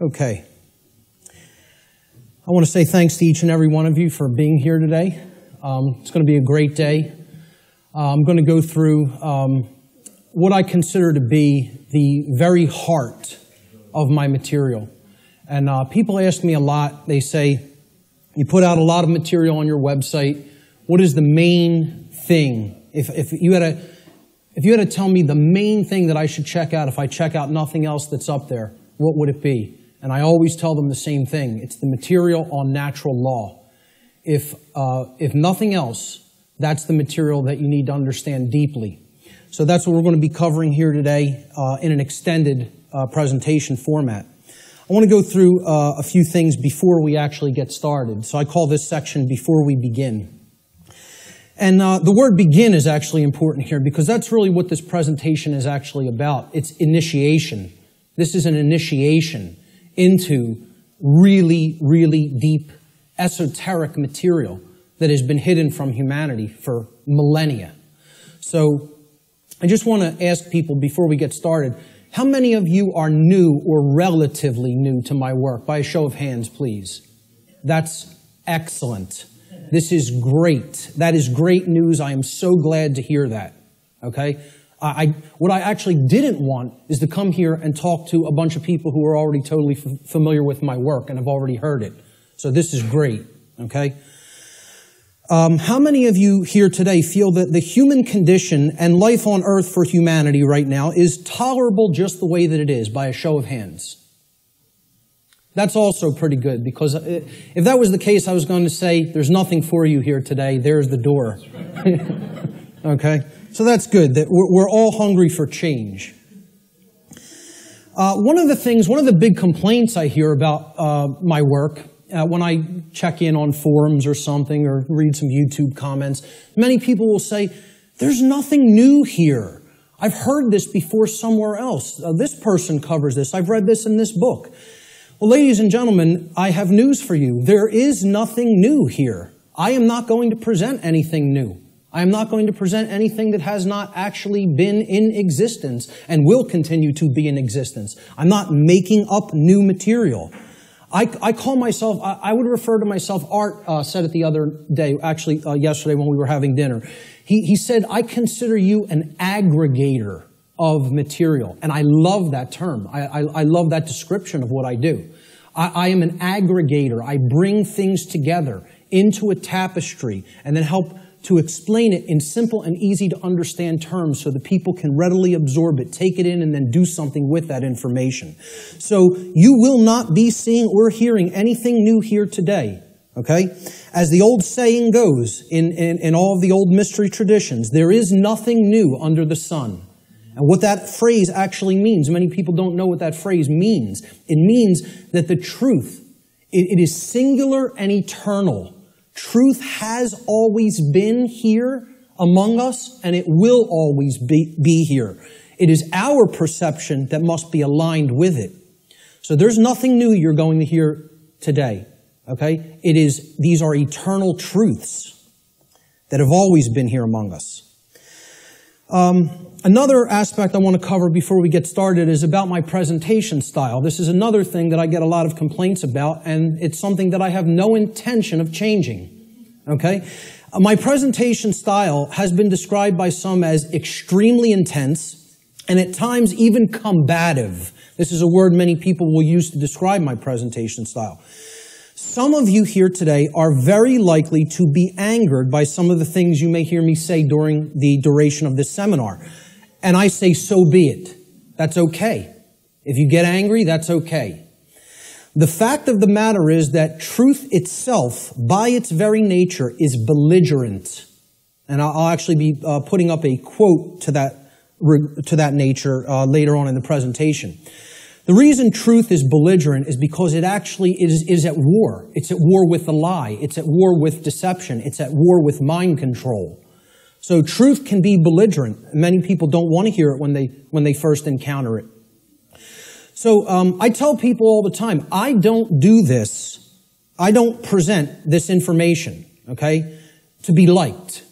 Okay. I want to say thanks to each and every one of you for being here today. It's going to be a great day. I'm going to go through what I consider to be the very heart of my material. And people ask me a lot. They say, you put out a lot of material on your website. What is the main thing? If you had to tell me the main thing that I should check out if I check out nothing else that's up there, what would it be? And I always tell them the same thing. It's the material on natural law. If nothing else, that's the material that you need to understand deeply. So that's what we're going to be covering here today in an extended presentation format. I want to go through a few things before we actually get started. So I call this section Before We Begin. And the word begin is actually important here because that's really what this presentation is actually about. It's initiation. This is an initiation into really, really deep, esoteric material that has been hidden from humanity for millennia. So I just want to ask people before we get started, how many of you are new or relatively new to my work? By a show of hands, please. That's excellent. This is great. That is great news. I am so glad to hear that. Okay? What I actually didn't want is to come here and talk to a bunch of people who are already totally familiar with my work and have already heard it. So this is great. Okay? How many of you here today feel that the human condition and life on earth for humanity right now is tolerable just the way that it is? By a show of hands. That's also pretty good, because if that was the case, I was going to say, there's nothing for you here today. There's the door. Okay? So that's good, that we're all hungry for change. One of the big complaints I hear about my work, when I check in on forums or something, or read some YouTube comments, many people will say, there's nothing new here. I've heard this before somewhere else. This person covers this. I've read this in this book. Well, ladies and gentlemen, I have news for you. There is nothing new here. I am not going to present anything new. I am not going to present anything that has not actually been in existence and will continue to be in existence. I'm not making up new material. I call myself, I would refer to myself, Art said it the other day, actually yesterday when we were having dinner. He said, I consider you an aggregator of material. And I love that term. I love that description of what I do. I am an aggregator. I bring things together into a tapestry and then help to explain it in simple and easy to understand terms so that people can readily absorb it, take it in, and then do something with that information. So you will not be seeing or hearing anything new here today. Okay? As the old saying goes in all of the old mystery traditions, there is nothing new under the sun. And what that phrase actually means, many people don't know what that phrase means. It means that the truth, it is singular and eternal. Truth has always been here among us, and it will always be here. It is our perception that must be aligned with it. So there's nothing new you're going to hear today. Okay? These are eternal truths that have always been here among us. Another aspect I want to cover before we get started is about my presentation style. This is another thing that I get a lot of complaints about, and it's something that I have no intention of changing. Okay? My presentation style has been described by some as extremely intense and at times even combative. This is a word many people will use to describe my presentation style. Some of you here today are very likely to be angered by some of the things you may hear me say during the duration of this seminar. And I say, so be it. That's okay. If you get angry, that's okay. The fact of the matter is that truth itself, by its very nature, is belligerent. And I'll actually be putting up a quote to that nature later on in the presentation. The reason truth is belligerent is because it actually is at war. It's at war with the lie. It's at war with deception. It's at war with mind control. So truth can be belligerent. Many people don't want to hear it when they first encounter it. So I tell people all the time, I don't do this. I don't present this information, okay, to be liked.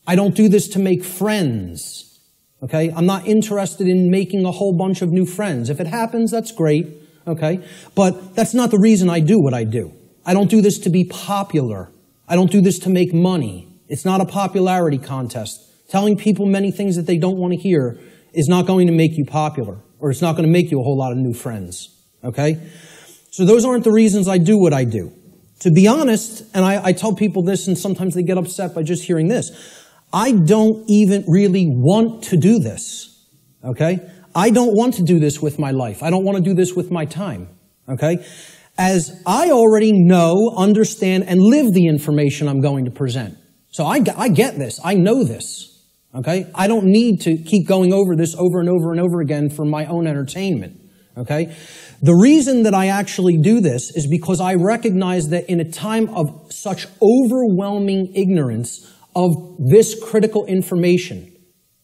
I don't do this to make friends, okay? I'm not interested in making a whole bunch of new friends. If it happens, that's great. okay? But that's not the reason I do what I do. I don't do this to be popular. I don't do this to make money. It's not a popularity contest. Telling people many things that they don't want to hear is not going to make you popular, or it's not going to make you a whole lot of new friends, okay? So those aren't the reasons I do what I do. To be honest, and I tell people this, and sometimes they get upset by just hearing this, I don't even really want to do this, okay? I don't want to do this with my life. I don't want to do this with my time, okay? As I already know, understand, and live the information I'm going to present. So I get this. I know this. Okay? I don't need to keep going over this over and over and over again for my own entertainment. Okay? The reason that I actually do this is because I recognize that in a time of such overwhelming ignorance of this critical information,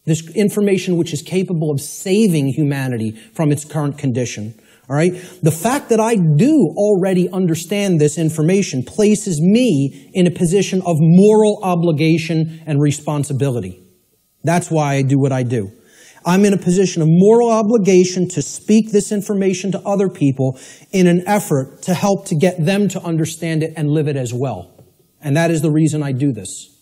this information which is capable of saving humanity from its current condition, all right? The fact that I do already understand this information places me in a position of moral obligation and responsibility. That's why I do what I do. I'm in a position of moral obligation to speak this information to other people in an effort to help to get them to understand it and live it as well. And that is the reason I do this.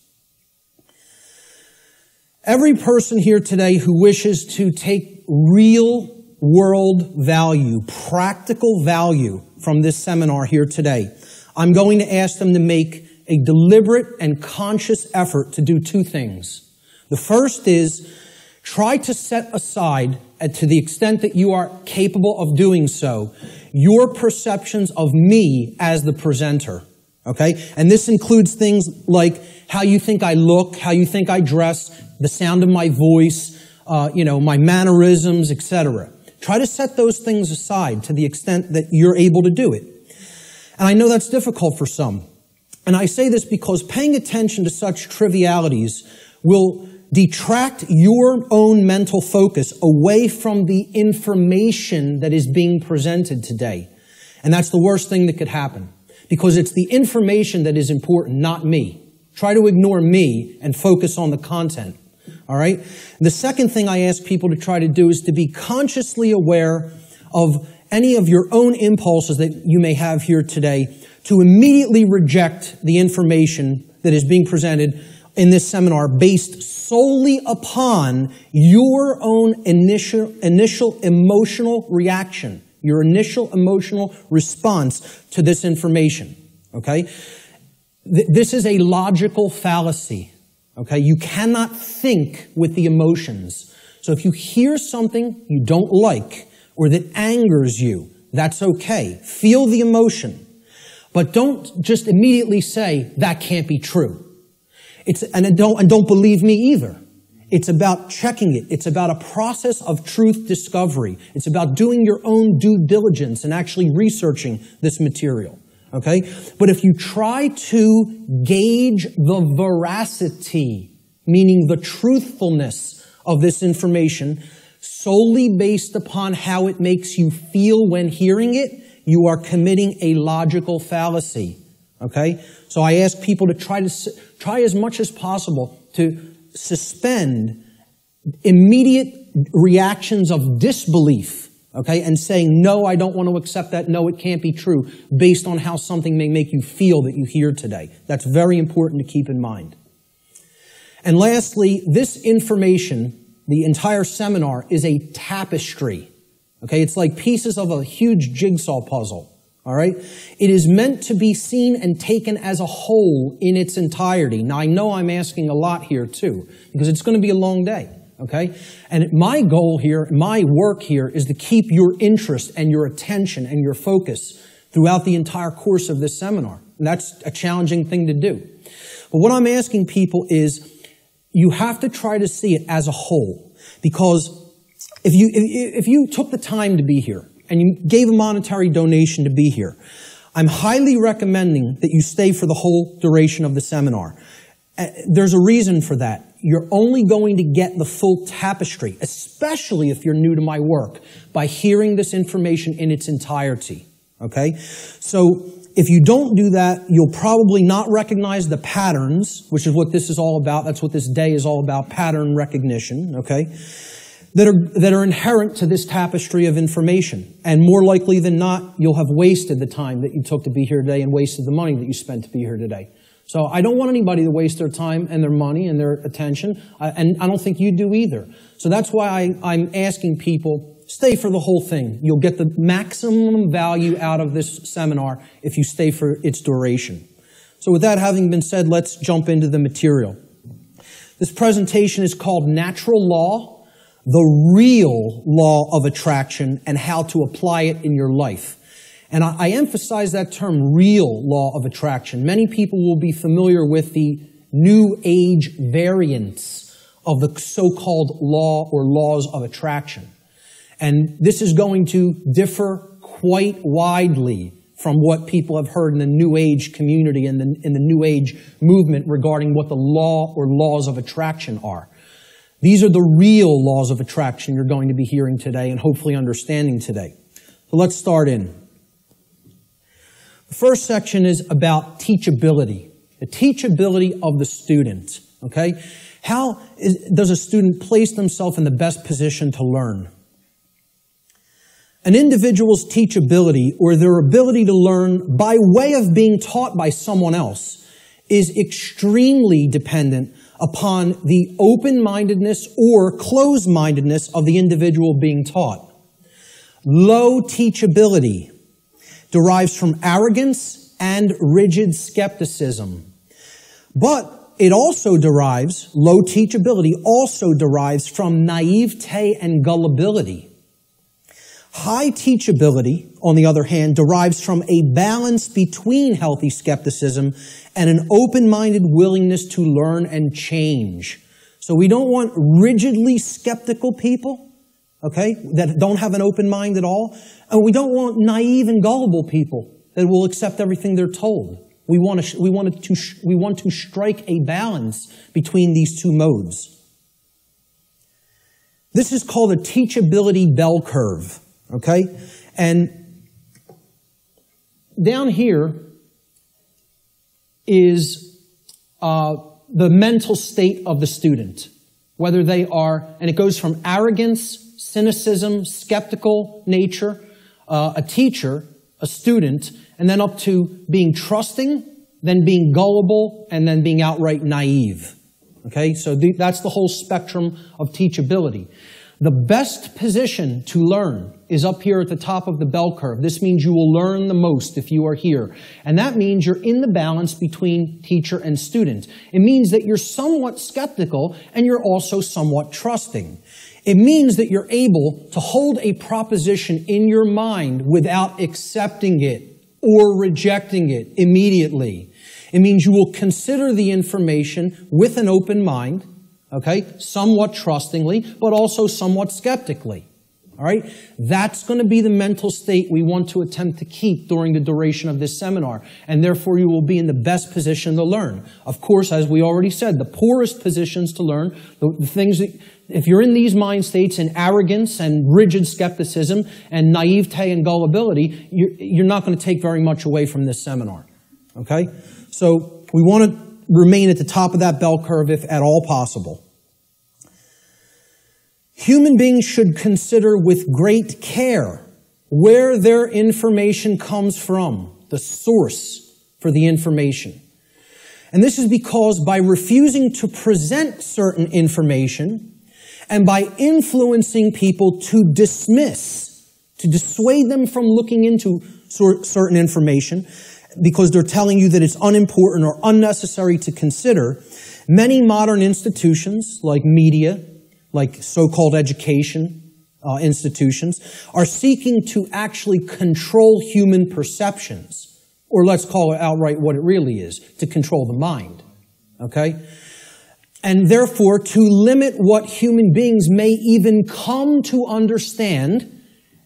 Every person here today who wishes to take real world value, practical value from this seminar here today, I'm going to ask them to make a deliberate and conscious effort to do two things. The first is try to set aside, to the extent that you are capable of doing so, your perceptions of me as the presenter, okay? And this includes things like how you think I look, how you think I dress, the sound of my voice, my mannerisms, etc. Try to set those things aside to the extent that you're able to do it. And I know that's difficult for some. And I say this because paying attention to such trivialities will detract your own mental focus away from the information that is being presented today. And that's the worst thing that could happen, because it's the information that is important, not me. Try to ignore me and focus on the content. All right? The second thing I ask people to try to do is to be consciously aware of any of your own impulses that you may have here today, to immediately reject the information that is being presented in this seminar based solely upon your own initial emotional reaction, your initial emotional response to this information, okay? This is a logical fallacy, okay? You cannot think with the emotions. So if you hear something you don't like or that angers you, that's okay. Feel the emotion. But don't just immediately say, that can't be true. And don't believe me either. It's about checking it. It's about a process of truth discovery. It's about doing your own due diligence and actually researching this material. Okay? But if you try to gauge the veracity, meaning the truthfulness of this information, solely based upon how it makes you feel when hearing it, you are committing a logical fallacy. Okay? So I ask people to try as much as possible to suspend immediate reactions of disbelief, okay, and saying, no, I don't want to accept that, no, it can't be true, based on how something may make you feel that you hear today. That's very important to keep in mind. And lastly, this information, the entire seminar, is a tapestry, okay? It's like pieces of a huge jigsaw puzzle. All right? It is meant to be seen and taken as a whole in its entirety. Now, I know I'm asking a lot here, too, because it's going to be a long day, okay? And my goal here, my work here, is to keep your interest and your attention and your focus throughout the entire course of this seminar. And that's a challenging thing to do. But what I'm asking people is, you have to try to see it as a whole. Because if you took the time to be here, and you gave a monetary donation to be here, I'm highly recommending that you stay for the whole duration of the seminar. There's a reason for that. You're only going to get the full tapestry, especially if you're new to my work, by hearing this information in its entirety. Okay? So if you don't do that, you'll probably not recognize the patterns, which is what this is all about. That's what this day is all about, pattern recognition. Okay? that are inherent to this tapestry of information. And more likely than not, you'll have wasted the time that you took to be here today and wasted the money that you spent to be here today. So I don't want anybody to waste their time and their money and their attention, and I don't think you do either. So that's why I'm asking people, stay for the whole thing. You'll get the maximum value out of this seminar if you stay for its duration. So with that having been said, let's jump into the material. This presentation is called Natural Law, the Real Law of Attraction, and How to Apply It in Your Life. And I emphasize that term, real law of attraction. Many people will be familiar with the New Age variants of the so-called law or laws of attraction. And this is going to differ quite widely from what people have heard in the New Age community and in the New Age movement regarding what the law or laws of attraction are. These are the real laws of attraction you're going to be hearing today and hopefully understanding today. So let's start in. The first section is about teachability, the teachability of the student, okay? How does a student place themselves in the best position to learn? An individual's teachability, or their ability to learn by way of being taught by someone else, is extremely dependent upon the open-mindedness or closed-mindedness of the individual being taught. Low teachability derives from arrogance and rigid skepticism. But it also derives, low teachability also derives from naivete and gullibility. High teachability, on the other hand, derives from a balance between healthy skepticism and an open-minded willingness to learn and change. So we don't want rigidly skeptical people, okay, that don't have an open mind at all. And we don't want naive and gullible people that will accept everything they're told. We want to strike a balance between these two modes. This is called a teachability bell curve, okay? And down here is the mental state of the student, whether they are, and it goes from arrogance, cynicism, skeptical nature, a teacher, a student, and then up to being trusting, then being gullible, and then being outright naive. Okay, so that's the whole spectrum of teachability. The best position to learn is up here at the top of the bell curve. This means you will learn the most if you are here. And that means you're in the balance between teacher and student. It means that you're somewhat skeptical and you're also somewhat trusting. It means that you're able to hold a proposition in your mind without accepting it or rejecting it immediately. It means you will consider the information with an open mind, okay, somewhat trustingly, but also somewhat skeptically. All right? That's going to be the mental state we want to attempt to keep during the duration of this seminar, and therefore you will be in the best position to learn. Of course, as we already said, the poorest positions to learn, the things that, if you're in these mind states in arrogance and rigid skepticism and naivete and gullibility, you're not going to take very much away from this seminar. Okay? So we want to remain at the top of that bell curve if at all possible. Human beings should consider with great care where their information comes from, the source for the information. And this is because by refusing to present certain information and by influencing people to dismiss, to dissuade them from looking into certain information because they're telling you that it's unimportant or unnecessary to consider, many modern institutions like media, like so-called education institutions, are seeking to actually control human perceptions, or let's call it outright what it really is, to control the mind, okay? And therefore, to limit what human beings may even come to understand,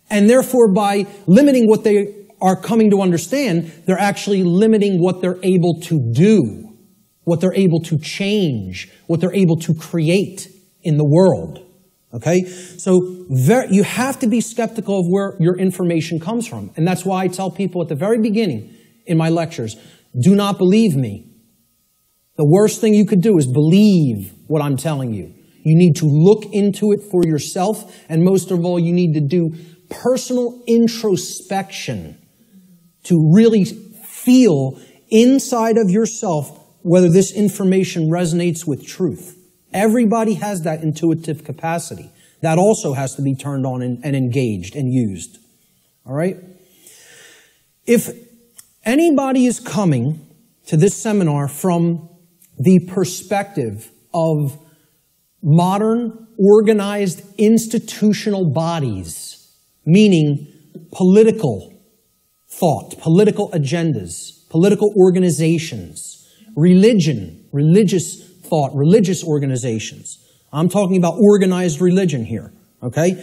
and therefore by limiting what they are coming to understand, they're actually limiting what they're able to do, what they're able to change, what they're able to create in the world, okay? So you have to be skeptical of where your information comes from. And that's why I tell people at the very beginning in my lectures, do not believe me. The worst thing you could do is believe what I'm telling you. You need to look into it for yourself, and most of all, you need to do personal introspection to really feel inside of yourself whether this information resonates with truth. Everybody has that intuitive capacity. That also has to be turned on and engaged and used. All right? If anybody is coming to this seminar from the perspective of modern, organized, institutional bodies, meaning political thought, political agendas, political organizations, religion, religious thought, religious organizations. I'm talking about organized religion here, okay?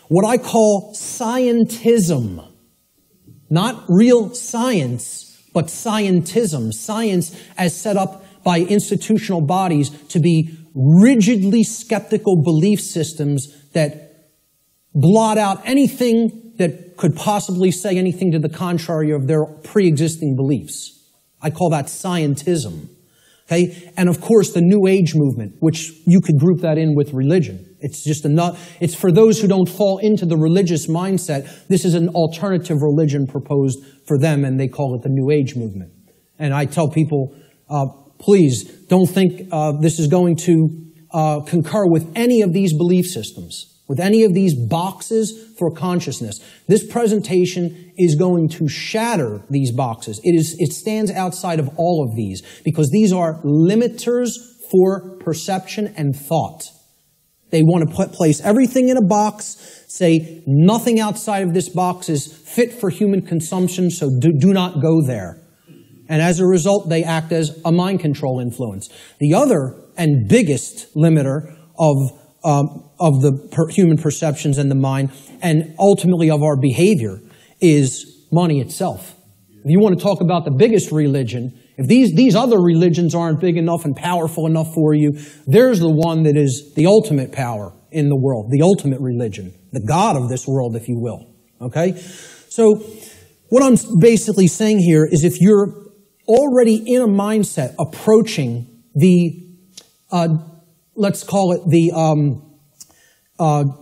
What I call scientism. Not real science, but scientism. Science as set up by institutional bodies to be rigidly skeptical belief systems that blot out anything that could possibly say anything to the contrary of their pre-existing beliefs. I call that scientism. Okay? And of course, the New Age movement, which you could group that in with religion. It's just it's for those who don't fall into the religious mindset, this is an alternative religion proposed for them, and they call it the New Age movement. And I tell people, please don't think this is going to concur with any of these belief systems, with any of these boxes for consciousness. This presentation is going to shatter these boxes. It stands outside of all of these because these are limiters for perception and thought. They want to place everything in a box, say nothing outside of this box is fit for human consumption, so do not go there. And as a result, they act as a mind control influence. The other and biggest limiter of the human perceptions and the mind, and ultimately of our behavior, is money itself. If you want to talk about the biggest religion, if these other religions aren't big enough and powerful enough for you, there's the one that is the ultimate power in the world, the ultimate religion, the God of this world, if you will. Okay? So what I'm basically saying here is if you're already in a mindset approaching the, let's call it the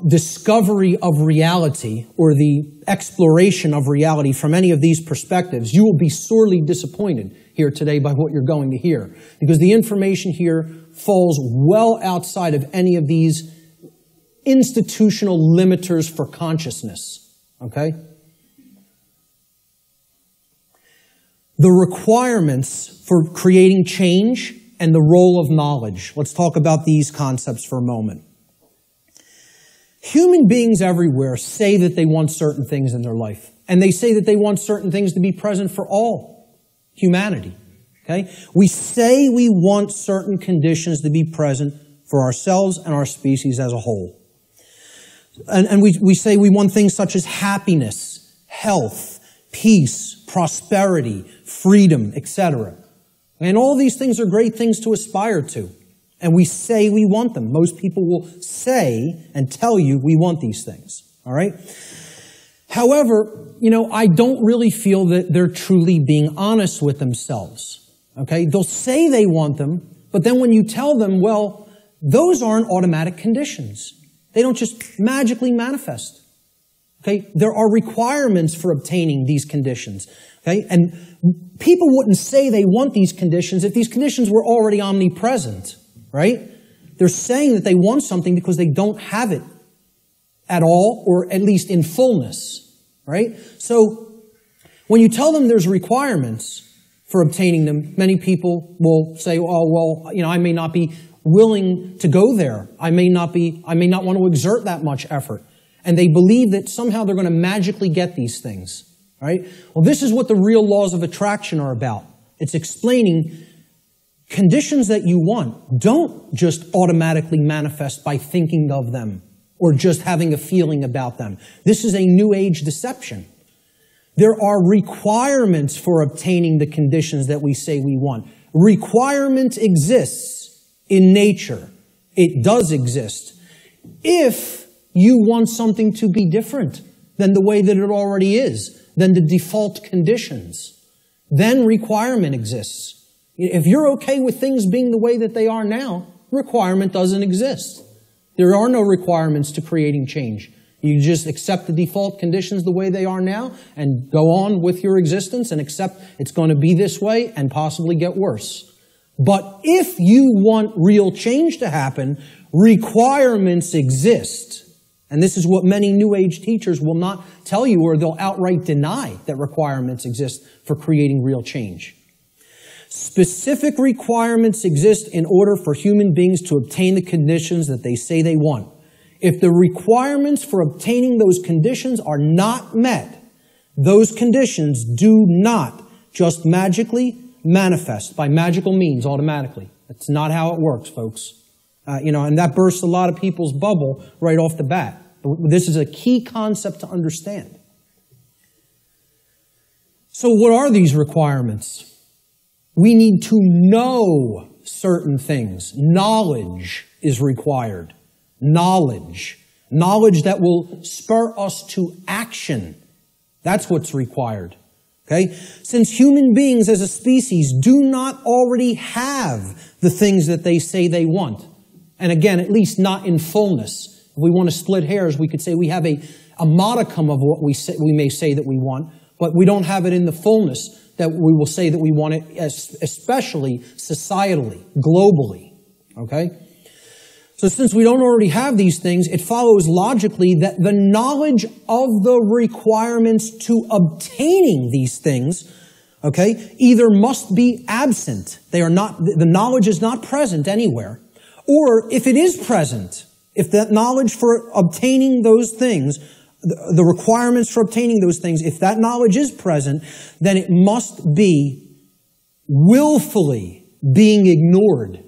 discovery of reality or the exploration of reality from any of these perspectives, you will be sorely disappointed here today by what you're going to hear. Because the information here falls well outside of any of these institutional limiters for consciousness. Okay? The requirements for creating change and the role of knowledge. Let's talk about these concepts for a moment. Human beings everywhere say that they want certain things in their life. And they say that they want certain things to be present for all humanity. Okay? We say we want certain conditions to be present for ourselves and our species as a whole. And we say we want things such as happiness, health, peace, prosperity, freedom, etc. And all these things are great things to aspire to. And we say we want them. Most people will say and tell you we want these things. All right? However, I don't really feel that they're truly being honest with themselves. Okay? They'll say they want them, but then when you tell them, well, those aren't automatic conditions. They don't just magically manifest. Okay? There are requirements for obtaining these conditions. Okay? And people wouldn't say they want these conditions if these conditions were already omnipresent. Right? They're saying that they want something because they don't have it at all, or at least in fullness. Right? So, when you tell them there's requirements for obtaining them, many people will say, oh, well, I may not be willing to go there. I may not want to exert that much effort. And they believe that somehow they're going to magically get these things. Right? Well, this is what the real laws of attraction are about. It's explaining conditions that you want don't just automatically manifest by thinking of them or just having a feeling about them. This is a New Age deception. There are requirements for obtaining the conditions that we say we want. Requirement exists in nature. It does exist. If you want something to be different than the way that it already is, than the default conditions, then requirement exists. If you're okay with things being the way that they are now, requirement doesn't exist. There are no requirements to creating change. You just accept the default conditions the way they are now and go on with your existence and accept it's going to be this way and possibly get worse. But if you want real change to happen, requirements exist. And this is what many New Age teachers will not tell you, or they'll outright deny that requirements exist for creating real change. Specific requirements exist in order for human beings to obtain the conditions that they say they want. If the requirements for obtaining those conditions are not met, those conditions do not just magically manifest by magical means automatically. That's not how it works, folks. And that bursts a lot of people's bubble right off the bat. This is a key concept to understand. So what are these requirements? We need to know certain things. Knowledge is required. Knowledge. Knowledge that will spur us to action. That's what's required. Okay? Since human beings as a species do not already have the things that they say they want, and again, at least not in fullness. If we want to split hairs, we could say we have a modicum of what we may say that we want, but we don't have it in the fullness that we will say that we want it, especially societally, globally. Okay? So since we don't already have these things, it follows logically that the knowledge of the requirements to obtaining these things, okay, either must be absent. They are not, the knowledge is not present anywhere. Or if it is present, if that knowledge for obtaining those things, the requirements for obtaining those things, if that knowledge is present, then it must be willfully being ignored.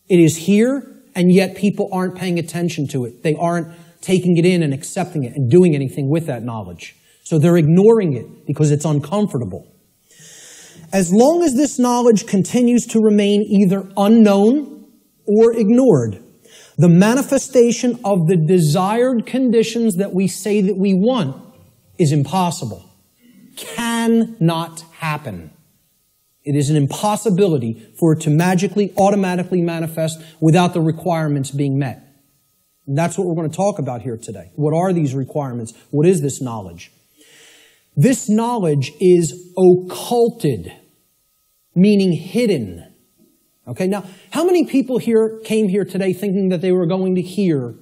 It is here, and yet people aren't paying attention to it. They aren't taking it in and accepting it and doing anything with that knowledge. So they're ignoring it because it's uncomfortable. As long as this knowledge continues to remain either unknown or ignored, the manifestation of the desired conditions that we say that we want is impossible. Cannot happen. It is an impossibility for it to magically, automatically manifest without the requirements being met. And that's what we're going to talk about here today. What are these requirements? What is this knowledge? This knowledge is occulted, meaning hidden. Okay, now, how many people here came here today thinking that they were going to hear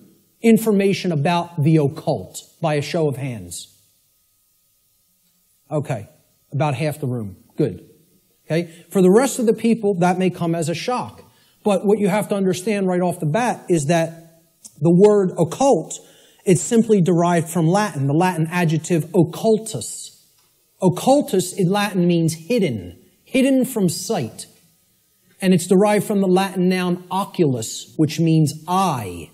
information about the occult by a show of hands? Okay, about half the room. Good. Okay, for the rest of the people, that may come as a shock. But what you have to understand right off the bat is that the word occult, it's simply derived from Latin, the Latin adjective occultus. Occultus in Latin means hidden, hidden from sight. And it's derived from the Latin noun oculus, which means eye.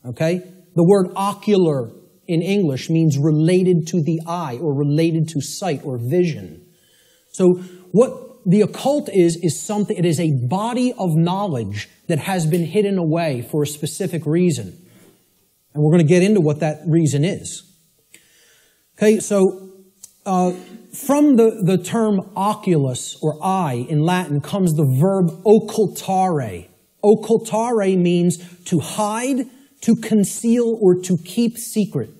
Okay? The word ocular in English means related to the eye or related to sight or vision. So what the occult is something, it is a body of knowledge that has been hidden away for a specific reason. And we're going to get into what that reason is. Okay, so from the term oculus or eye in Latin comes the verb occultare. Occultare means to hide, to conceal, or to keep secret.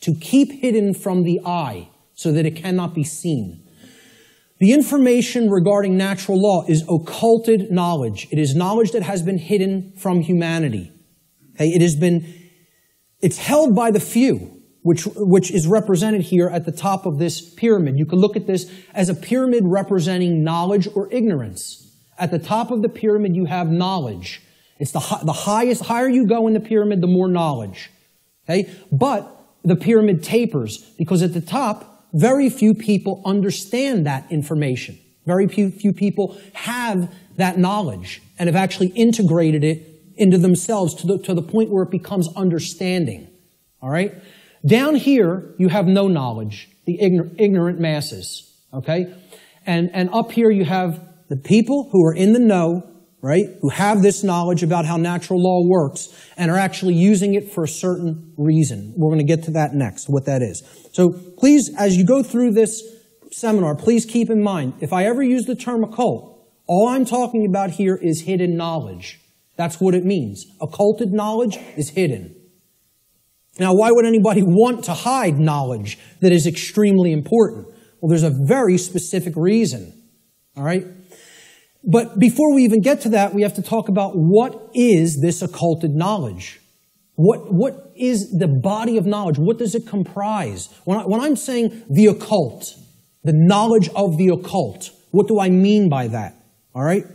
To keep hidden from the eye so that it cannot be seen. The information regarding natural law is occulted knowledge. It is knowledge that has been hidden from humanity. Okay? It's held by the few, which is represented here at the top of this pyramid. You can look at this as a pyramid representing knowledge or ignorance. At the top of the pyramid, you have knowledge. It's the higher you go in the pyramid, the more knowledge. Okay? But the pyramid tapers because at the top, very few people understand that information. Very few people have that knowledge and have actually integrated it into themselves to the point where it becomes understanding. All right? Down here, you have no knowledge, the ignorant masses. Okay? And up here, you have the people who are in the know, right? Who have this knowledge about how natural law works and are actually using it for a certain reason. We're going to get to that next, what that is. So please, as you go through this seminar, please keep in mind, if I ever use the term occult, all I'm talking about here is hidden knowledge. That's what it means. Occulted knowledge is hidden. Now, why would anybody want to hide knowledge that is extremely important? Well, there's a very specific reason. All right? But before we even get to that, we have to talk about what is this occulted knowledge? What is the body of knowledge? What does it comprise? When I'm saying the occult, the knowledge of the occult, what do I mean by that? All right?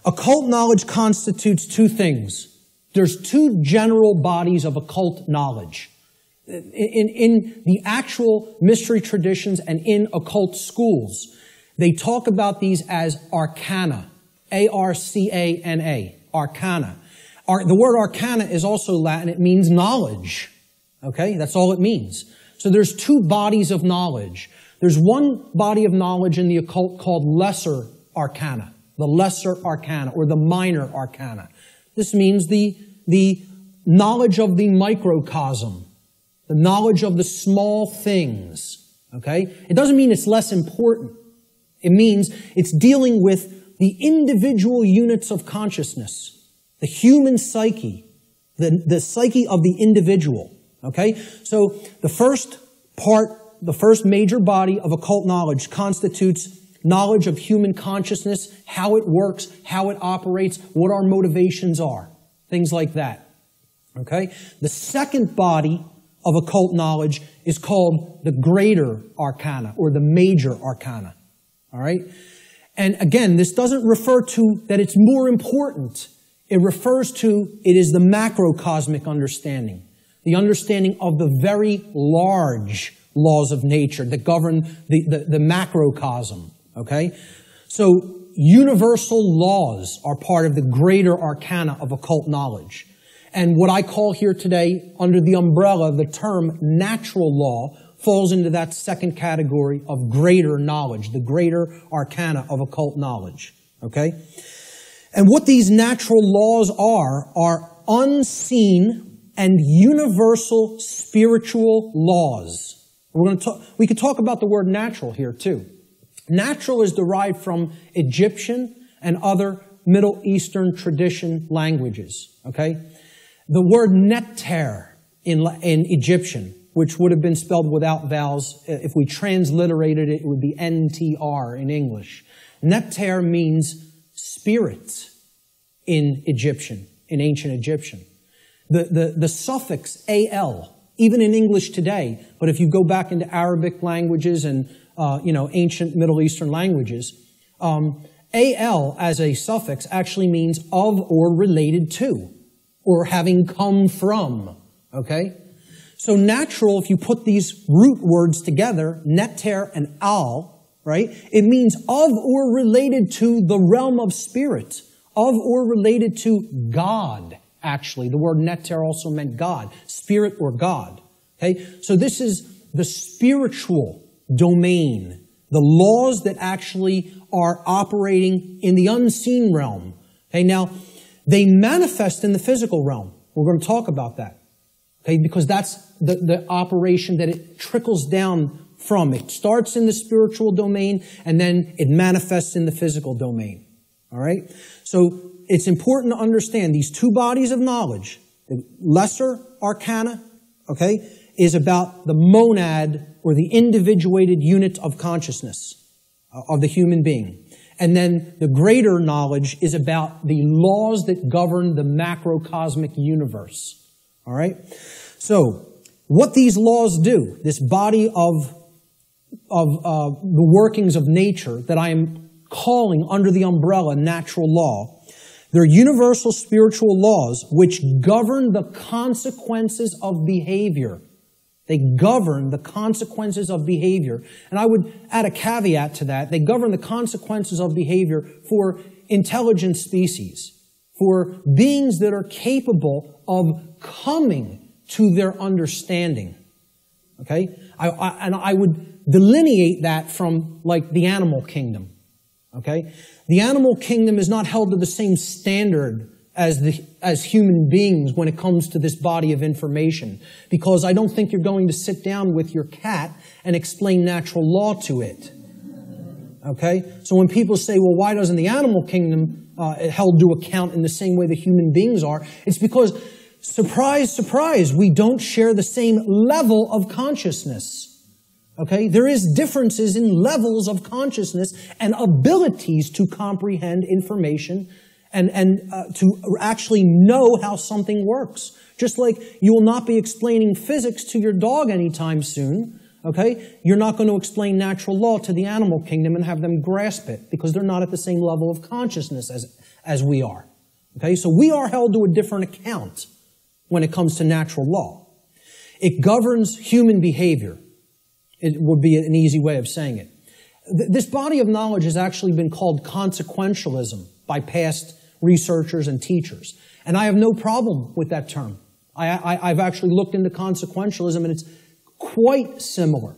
Occult knowledge constitutes two things. There's two general bodies of occult knowledge. In the actual mystery traditions and in occult schools, they talk about these as arcana. A-R-C-A-N-A. Arcana. The word arcana is also Latin. It means knowledge. Okay? That's all it means. So there's two bodies of knowledge. There's one body of knowledge in the occult called lesser arcana. The lesser arcana, or the minor arcana. This means the knowledge of the microcosm. The knowledge of the small things. Okay? It doesn't mean it's less important. It means it's dealing with the individual units of consciousness. The human psyche, the psyche of the individual, okay? So the first major body of occult knowledge constitutes knowledge of human consciousness, how it works, how it operates, what our motivations are, things like that, okay? The second body of occult knowledge is called the greater arcana, or the major arcana, all right? And again, this doesn't refer to that it's more important. It refers to, it is the macrocosmic understanding, the understanding of the very large laws of nature that govern the macrocosm, okay? So universal laws are part of the greater arcana of occult knowledge. And what I call here today, under the umbrella, the term natural law, falls into that second category of greater knowledge, the greater arcana of occult knowledge, okay? And what these natural laws are unseen and universal spiritual laws. We could talk about the word natural here too. Natural is derived from Egyptian and other Middle Eastern tradition languages. Okay, the word neter in Egyptian, which would have been spelled without vowels, if we transliterated it, it would be NTR in English. Neter means spirit in Egyptian, in ancient Egyptian. The suffix al, even in English today, but if you go back into Arabic languages and ancient Middle Eastern languages, al as a suffix actually means of or related to, or having come from. Okay, so natural, if you put these root words together, neter and al. Right? It means of or related to the realm of spirit, of or related to God, actually. The word neter also meant God, spirit or God. Okay? So this is the spiritual domain, the laws that actually are operating in the unseen realm. Okay? Now, they manifest in the physical realm. We're going to talk about that. Okay? Because that's the operation that it trickles down from. It starts in the spiritual domain, and then it manifests in the physical domain. All right? So it's important to understand these two bodies of knowledge. The lesser arcana, okay, is about the monad, or the individuated unit of consciousness of the human being. And then the greater knowledge is about the laws that govern the macrocosmic universe. All right? So, what these laws do, this body of the workings of nature that I am calling under the umbrella natural law, they're universal spiritual laws which govern the consequences of behavior. They govern the consequences of behavior. And I would add a caveat to that. They govern the consequences of behavior for intelligent species, for beings that are capable of coming to their understanding. Okay? I would delineate that from, like, the animal kingdom. Okay? The animal kingdom is not held to the same standard as human beings when it comes to this body of information, because I don't think you're going to sit down with your cat and explain natural law to it. Okay? So when people say, well, why doesn't the animal kingdom held to account in the same way that human beings are. It's because, surprise, surprise, we don't share the same level of consciousness. Okay? There is differences in levels of consciousness and abilities to comprehend information and to actually know how something works. Just like you will not be explaining physics to your dog anytime soon, okay? You're not going to explain natural law to the animal kingdom and have them grasp it because they're not at the same level of consciousness as we are. Okay? So we are held to a different account when it comes to natural law. It governs human behavior. It would be an easy way of saying it. This body of knowledge has actually been called consequentialism by past researchers and teachers. And I have no problem with that term. I've actually looked into consequentialism, and it's quite similar,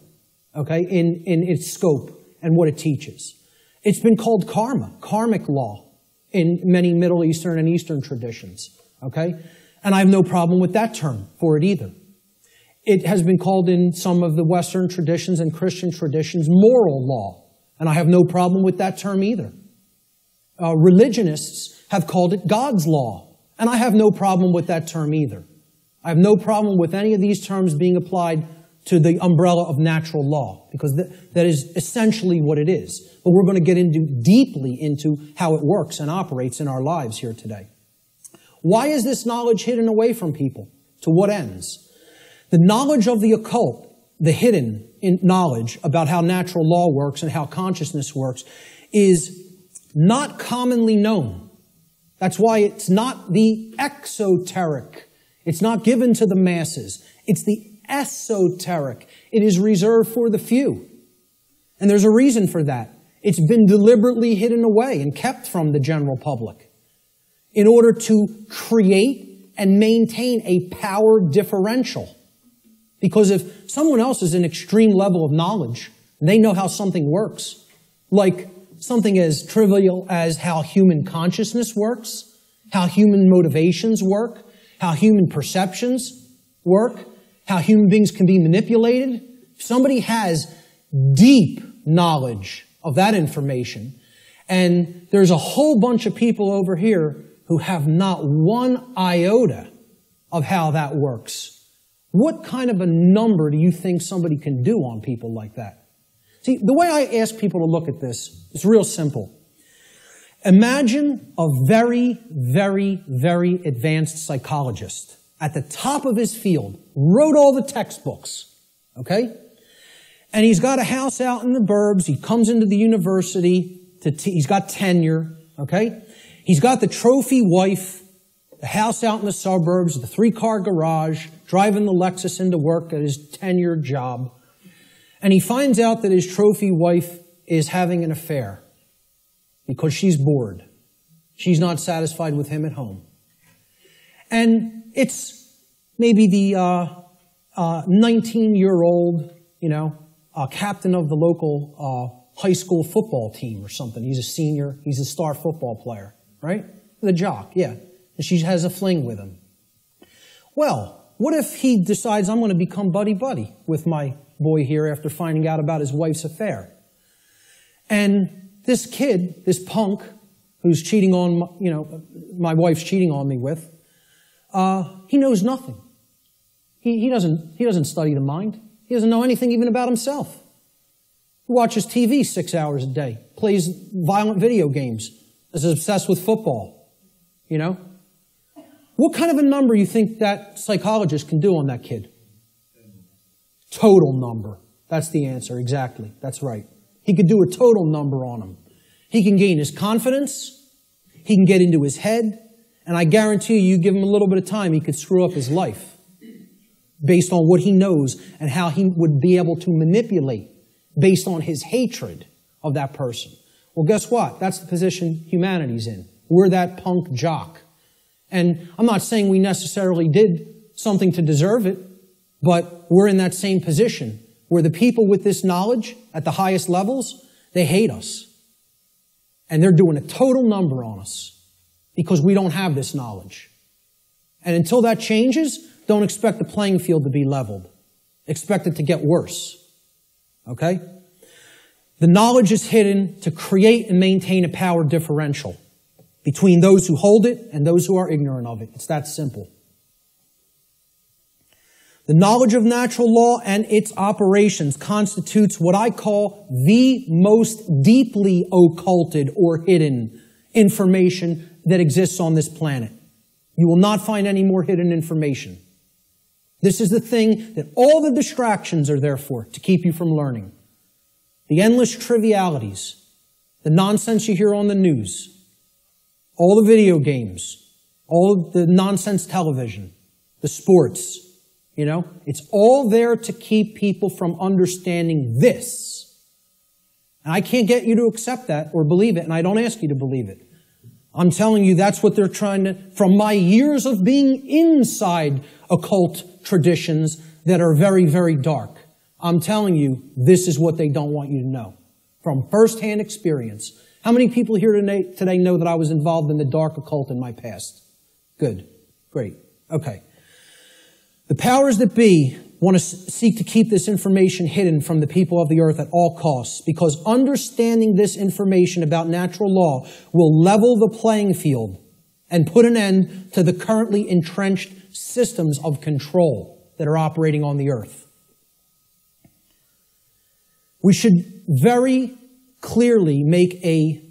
okay, in its scope and what it teaches. It's been called karma, karmic law, in many Middle Eastern and Eastern traditions, okay? And I have no problem with that term for it either. It has been called in some of the Western traditions and Christian traditions moral law, and I have no problem with that term either. Religionists have called it God's law, and I have no problem with that term either. I have no problem with any of these terms being applied to the umbrella of natural law, because that is essentially what it is. But we're going to get deeply into how it works and operates in our lives here today. Why is this knowledge hidden away from people? To what ends? The knowledge of the occult, the hidden knowledge about how natural law works and how consciousness works, is not commonly known. That's why it's not the exoteric. It's not given to the masses. It's the esoteric. It is reserved for the few. And there's a reason for that. It's been deliberately hidden away and kept from the general public in order to create and maintain a power differential. Because if someone else is an extreme level of knowledge, they know how something works, like something as trivial as how human consciousness works, how human motivations work, how human perceptions work, how human beings can be manipulated. If somebody has deep knowledge of that information, and there's a whole bunch of people over here who have not one iota of how that works, what kind of a number do you think somebody can do on people like that? See, the way I ask people to look at this is real simple. Imagine a very, very, very advanced psychologist at the top of his field, wrote all the textbooks, okay? And he's got a house out in the burbs. He comes into the university. He's got tenure, okay? He's got the trophy wife, the house out in the suburbs, the 3-car garage, driving the Lexus into work at his tenured job. And he finds out that his trophy wife is having an affair because she's bored. She's not satisfied with him at home. And it's maybe the 19-year-old, captain of the local high school football team or something. He's a senior. He's a star football player, right? The jock, yeah. And she has a fling with him. Well, what if he decides, I'm going to become buddy-buddy with my boy here after finding out about his wife's affair? And this kid, this punk, who's cheating on, my wife's cheating on me with, he knows nothing. He doesn't study the mind. He doesn't know anything even about himself. He watches TV 6 hours a day, plays violent video games, is obsessed with football, What kind of a number you think that psychologist can do on that kid? Total number. That's the answer, exactly. That's right. He could do a total number on him. He can gain his confidence. He can get into his head. And I guarantee you give him a little bit of time, he could screw up his life based on what he knows and how he would be able to manipulate based on his hatred of that person. Well, guess what? That's the position humanity's in. We're that punk jock. And I'm not saying we necessarily did something to deserve it, but we're in that same position where the people with this knowledge at the highest levels, they hate us. And they're doing a total number on us because we don't have this knowledge. And until that changes, don't expect the playing field to be leveled. Expect it to get worse. Okay? The knowledge is hidden to create and maintain a power differential. between those who hold it and those who are ignorant of it. It's that simple. The knowledge of natural law and its operations constitutes what I call the most deeply occulted or hidden information that exists on this planet. You will not find any more hidden information. This is the thing that all the distractions are there for, to keep you from learning. The endless trivialities, the nonsense you hear on the news, all the video games, all of the nonsense television, the sports, it's all there to keep people from understanding this. And I can't get you to accept that or believe it, and I don't ask you to believe it. I'm telling you that's what they're trying to, from my years of being inside occult traditions that are very, very dark. I'm telling you, this is what they don't want you to know. From firsthand experience. How many people here today know that I was involved in the dark occult in my past? Good. Great. Okay. The powers that be want to seek to keep this information hidden from the people of the earth at all costs, because understanding this information about natural law will level the playing field and put an end to the currently entrenched systems of control that are operating on the earth. We should very clearly make a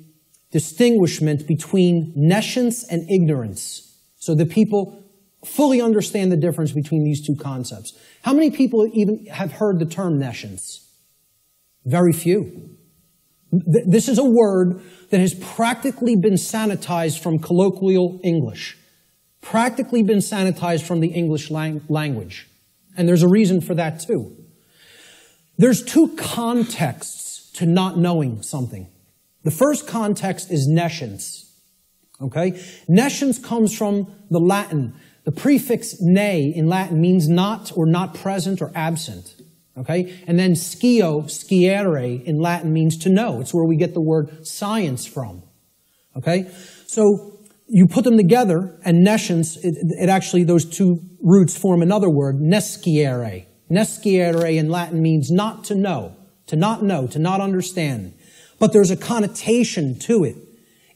distinguishment between nescience and ignorance so that people fully understand the difference between these two concepts. How many people even have heard the term nescience? Very few. This is a word that has practically been sanitized from colloquial English. Practically been sanitized from the English language. And there's a reason for that too. There's two contexts to not knowing something. The first context is nescience. Okay? Nescience comes from the Latin. The prefix ne in Latin means not or not present or absent. Okay? And then sciere in Latin means to know. It's where we get the word science from. Okay? So you put them together, and nescience, it actually, those two roots form another word, nesciere. Nesciere in Latin means not to know, to not understand. But there's a connotation to it.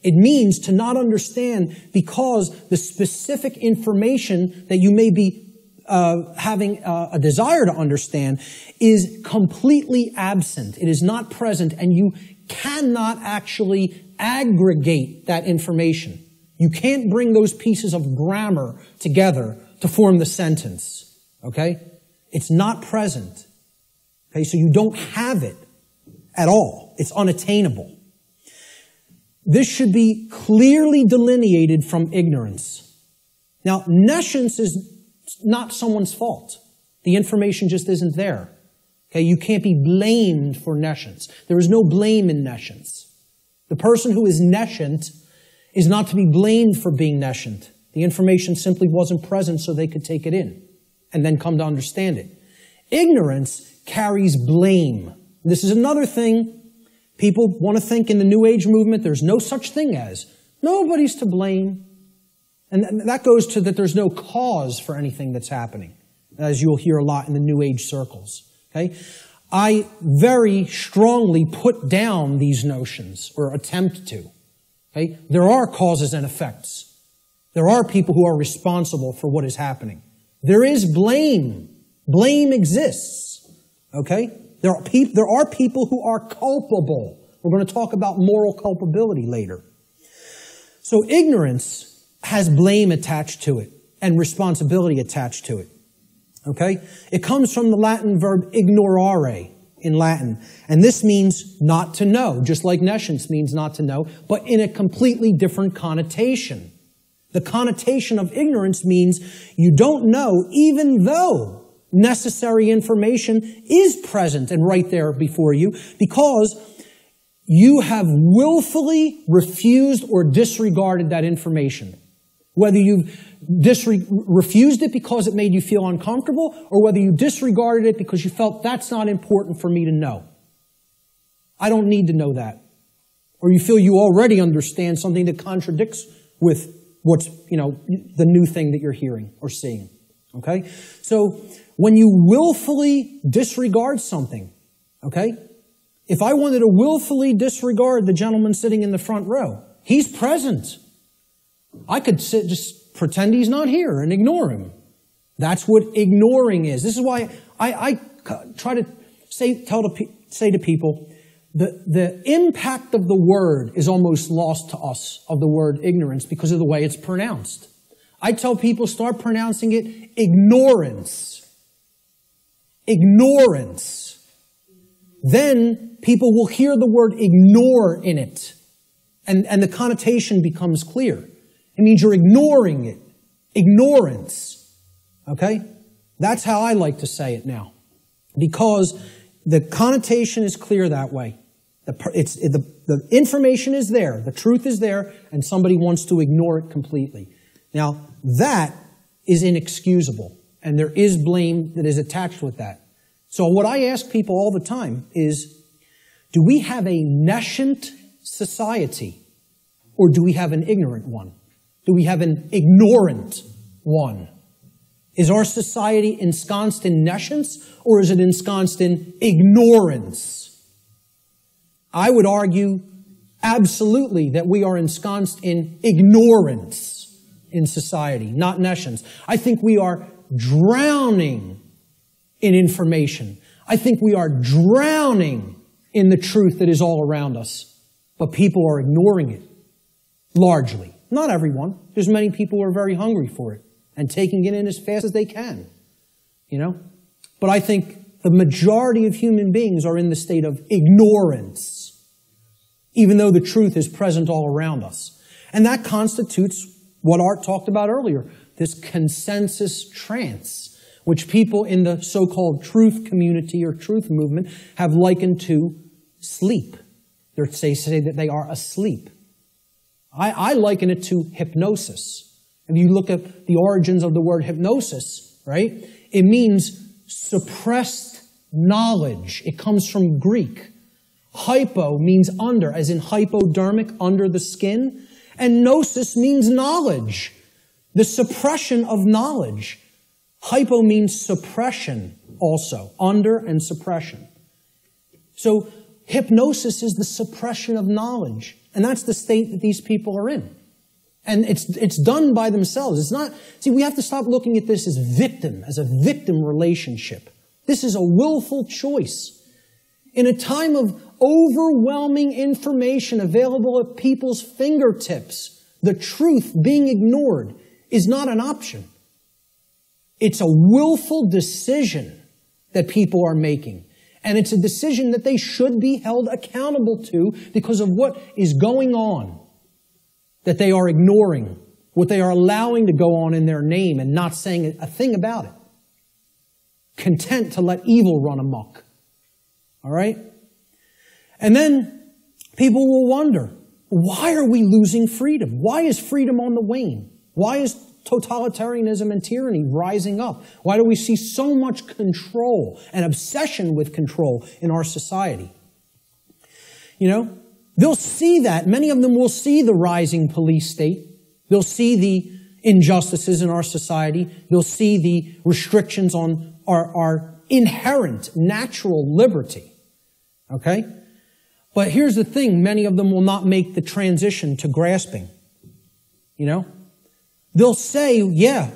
It means to not understand because the specific information that you may be having a desire to understand is completely absent. It is not present, and you cannot actually aggregate that information. You can't bring those pieces of grammar together to form the sentence. Okay? It's not present. Okay? So you don't have it at all. It's unattainable. This should be clearly delineated from ignorance. Now, nescience is not someone's fault. The information just isn't there. Okay? You can't be blamed for nescience. There is no blame in nescience. The person who is nescient is not to be blamed for being nescient. The information simply wasn't present so they could take it in and then come to understand it. Ignorance carries blame. This is another thing. People want to think in the New Age movement there's no such thing as. Nobody's to blame. And that goes to that there's no cause for anything that's happening, as you'll hear a lot in the New Age circles. Okay? I very strongly put down these notions, or attempt to. Okay? There are causes and effects. There are people who are responsible for what is happening. There is blame. Blame exists. Okay? There are people who are culpable. We're going to talk about moral culpability later. So ignorance has blame attached to it and responsibility attached to it. Okay? It comes from the Latin verb ignorare in Latin. And this means not to know, just like nescience means not to know, but in a completely different connotation. The connotation of ignorance means you don't know even though necessary information is present and right there before you, because you have willfully refused or disregarded that information. Whether you've refused it because it made you feel uncomfortable, or whether you disregarded it because you felt that's not important for me to know. I don't need to know that. Or you feel you already understand something that contradicts with what's, the new thing that you're hearing or seeing. Okay? So, when you willfully disregard something, okay? If I wanted to willfully disregard the gentleman sitting in the front row, he's present. I could just pretend he's not here and ignore him. That's what ignoring is. This is why I try to say to people, the impact of the word is almost lost to us, of the word ignorance, because of the way it's pronounced. I tell people, start pronouncing it ignorance. Ignorance. Then people will hear the word ignore in it, and the connotation becomes clear. It means you're ignoring it. Ignorance. Okay? That's how I like to say it now. Because the connotation is clear that way. The information is there, the truth is there, and somebody wants to ignore it completely. Now, that is inexcusable, and there is blame that is attached with that. So what I ask people all the time is, do we have a nescient society, or do we have an ignorant one? Do we have an ignorant one? Is our society ensconced in nescience, or is it ensconced in ignorance? I would argue absolutely that we are ensconced in ignorance in society, not nescience. I think we are drowning in information. I think we are drowning in the truth that is all around us. But people are ignoring it, largely. Not everyone. There's many people who are very hungry for it and taking it in as fast as they can, you know? But I think the majority of human beings are in the state of ignorance, even though the truth is present all around us. And that constitutes what Art talked about earlier, this consensus trance, which people in the so-called truth community or truth movement have likened to sleep. They say that they are asleep. I liken it to hypnosis. If you look at the origins of the word hypnosis, right, it means suppressed knowledge. It comes from Greek. Hypo means under, as in hypodermic, under the skin. And gnosis means knowledge, the suppression of knowledge. Hypo means suppression also, under and suppression. So hypnosis is the suppression of knowledge. And that's the state that these people are in. And it's done by themselves. It's not, see, we have to stop looking at this as a victim relationship. This is a willful choice. In a time of overwhelming information available at people's fingertips, the truth being ignored is not an option. It's a willful decision that people are making. And it's a decision that they should be held accountable to because of what is going on, that they are ignoring, what they are allowing to go on in their name and not saying a thing about it. Content to let evil run amok. All right? And then people will wonder, why are we losing freedom? Why is freedom on the wane? Why is totalitarianism and tyranny rising up? Why do we see so much control and obsession with control in our society? You know, they'll see that. Many of them will see the rising police state. They'll see the injustices in our society. They'll see the restrictions on our inherent natural liberty. Okay? But here's the thing. Many of them will not make the transition to grasping. You know? They'll say, yeah,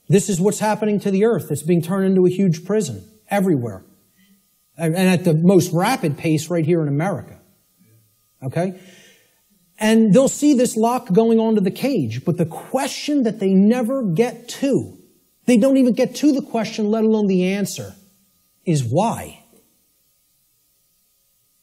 this is what's happening to the earth. It's being turned into a huge prison everywhere. And at the most rapid pace right here in America. Okay? And they'll see this lock going onto the cage. But the question that they never get to, they don't even get to the question, let alone the answer, is why.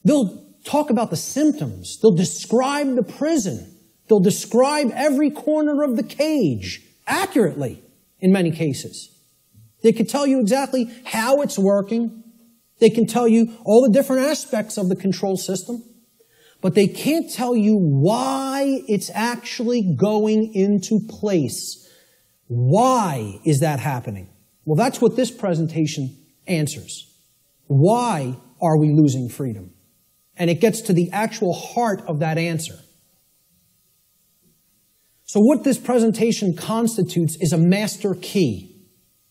They'll talk about the symptoms. They'll describe the prison. They'll describe every corner of the cage accurately in many cases. They can tell you exactly how it's working. They can tell you all the different aspects of the control system. But they can't tell you why it's actually going into place. Why is that happening? Well, that's what this presentation answers. Why are we losing freedom? And it gets to the actual heart of that answer. So what this presentation constitutes is a master key